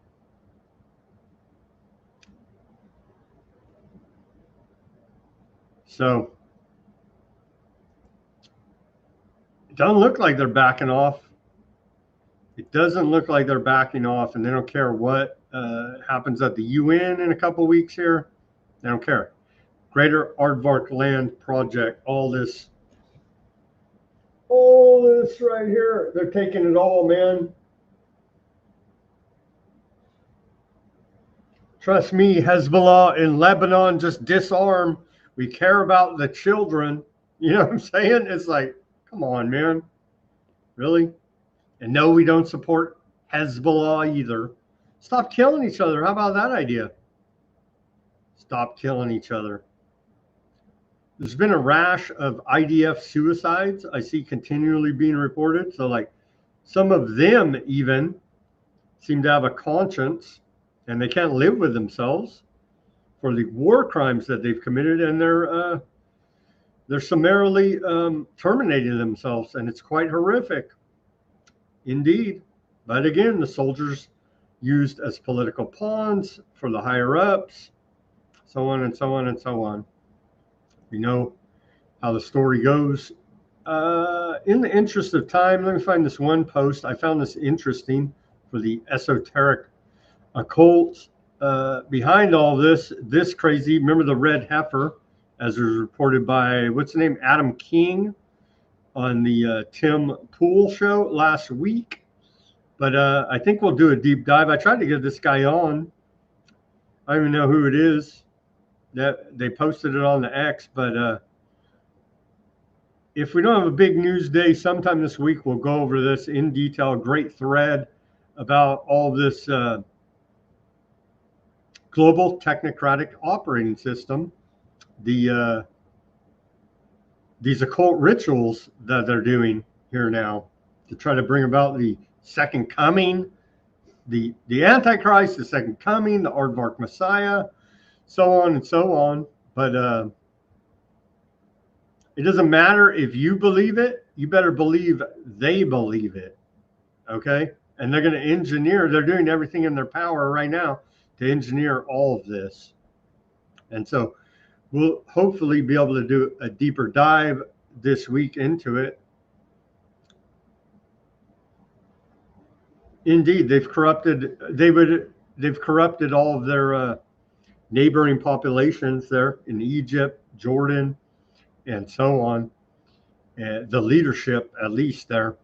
So it doesn't look like they're backing off. It doesn't look like they're backing off, and they don't care what happens at the UN in a couple weeks here. They don't care. Greater Aardvark Land Project, all this right here, they're taking it all, man. Trust me, Hezbollah in Lebanon, just disarm. We care about the children. You know what I'm saying? It's like, come on, man. Really? And no, we don't support Hezbollah either. Stop killing each other. How about that idea? Stop killing each other. There's been a rash of IDF suicides I see continually being reported. So like some of them even seem to have a conscience and they can't live with themselves for the war crimes that they've committed, and they're summarily terminating themselves, and it's quite horrific indeed. But again, the soldiers used as political pawns for the higher ups, so on and so on and so on. We know how the story goes. In the interest of time, let me find this one post. I found this interesting for the esoteric occult behind all this crazy. Remember the red heifer, as was reported by, what's the name, Adam King on the Tim Pool show last week. But I think we'll do a deep dive. I tried to get this guy on. I don't even know who it is. That they posted it on the X, but if we don't have a big news day sometime this week, we'll go over this in detail. Great thread about all this global technocratic operating system, these occult rituals that they're doing here now to try to bring about the second coming, the Antichrist, the second coming, the Aardvark Messiah, so on and so on. But it doesn't matter if you believe it. You better believe they believe it. Okay? And they're going to engineer. They're doing everything in their power right now to engineer all of this. And so we'll hopefully be able to do a deeper dive this week into it. Indeed, they've corrupted all of their neighboring populations there in Egypt, Jordan, and so on. The leadership, at least there.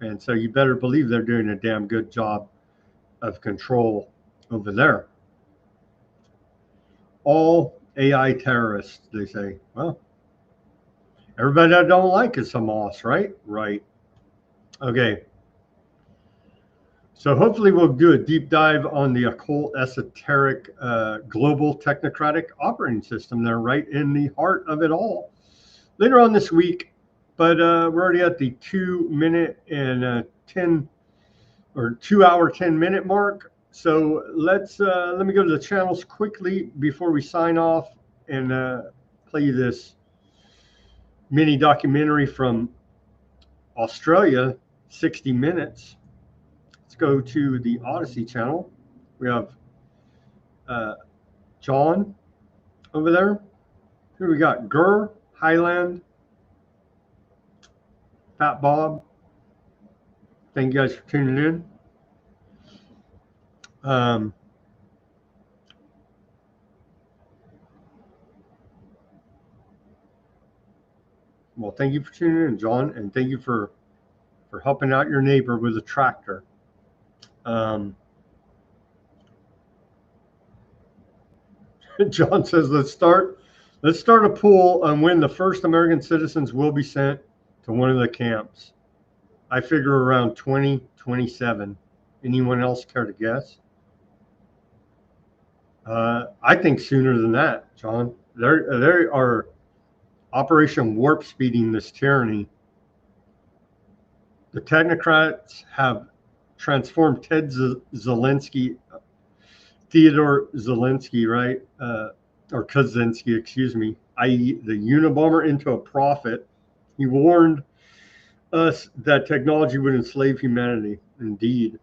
And so you better believe they're doing a damn good job of control over there. All AI terrorists, they say. Well, everybody that don't like is Hamas, right? Right. Okay. So hopefully we'll do a deep dive on the occult, esoteric, global technocratic operating system. They're right in the heart of it all. Later on this week, but we're already at the 2 minute and 2 hour 10-minute mark. So let me go to the channels quickly before we sign off and play you this mini documentary from Australia, 60 minutes. Let's go to the Odysee channel. We have John over there. Here we got Gurr, Highland, Fat Bob. Thank you guys for tuning in. Well, thank you for tuning in, John, and thank you for helping out your neighbor with a tractor. John says, let's start a poll on when the first American citizens will be sent to one of the camps. I figure around 2027. Anyone else care to guess? I think sooner than that, John. They are Operation Warp Speeding this tyranny. The technocrats have transformed Theodore Zelensky, right? Or Kaczynski, excuse me, i.e. the Unabomber, into a prophet. He warned us that technology would enslave humanity. Indeed.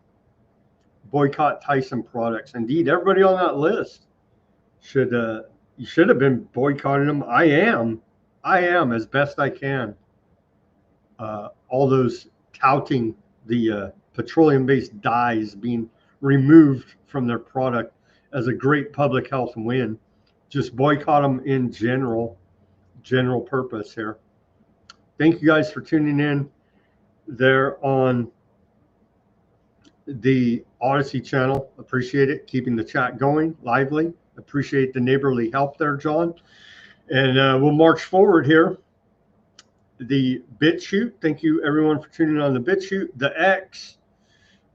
Boycott Tyson products. Indeed, everybody on that list you should have been boycotting them. I am as best I can. All those touting the petroleum-based dyes being removed from their product as a great public health win. Just boycott them in general purpose here. Thank you guys for tuning in there on the Odysee channel. Appreciate it. Keeping the chat going, lively. Appreciate the neighborly help there, John. And we'll march forward here. The Bitchute. Thank you everyone for tuning in on the Bitchute, the X,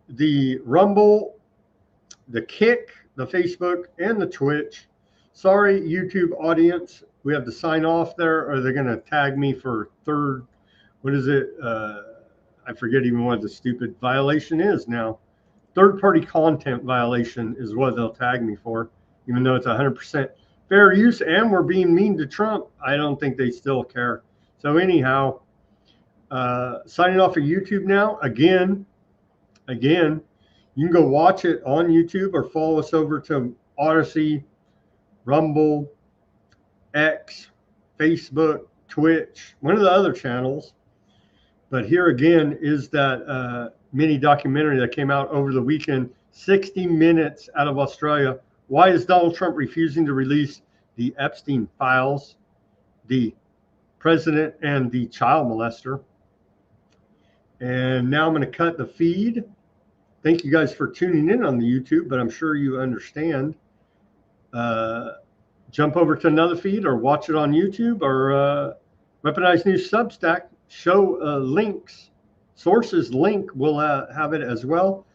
the Rumble, the Kick, the Facebook, and the Twitch. Sorry, YouTube audience, we have to sign off there, or they're going to tag me for third. What is it? I forget even what the stupid violation is now. Third-party content violation is what they'll tag me for, even though it's 100% fair use and we're being mean to Trump. I don't think they still care. So anyhow, signing off of YouTube now. Again, you can go watch it on YouTube or follow us over to Odysee, Rumble, X, Facebook, Twitch, one of the other channels. But here again is that mini documentary that came out over the weekend, 60 minutes out of Australia. Why is Donald Trump refusing to release the Epstein files, the president and the child molester? And now I'm going to cut the feed. Thank you guys for tuning in on the YouTube, but I'm sure you understand. Jump over to another feed or watch it on YouTube or Weaponized News Substack. Show links, sources link. We'll have it as well.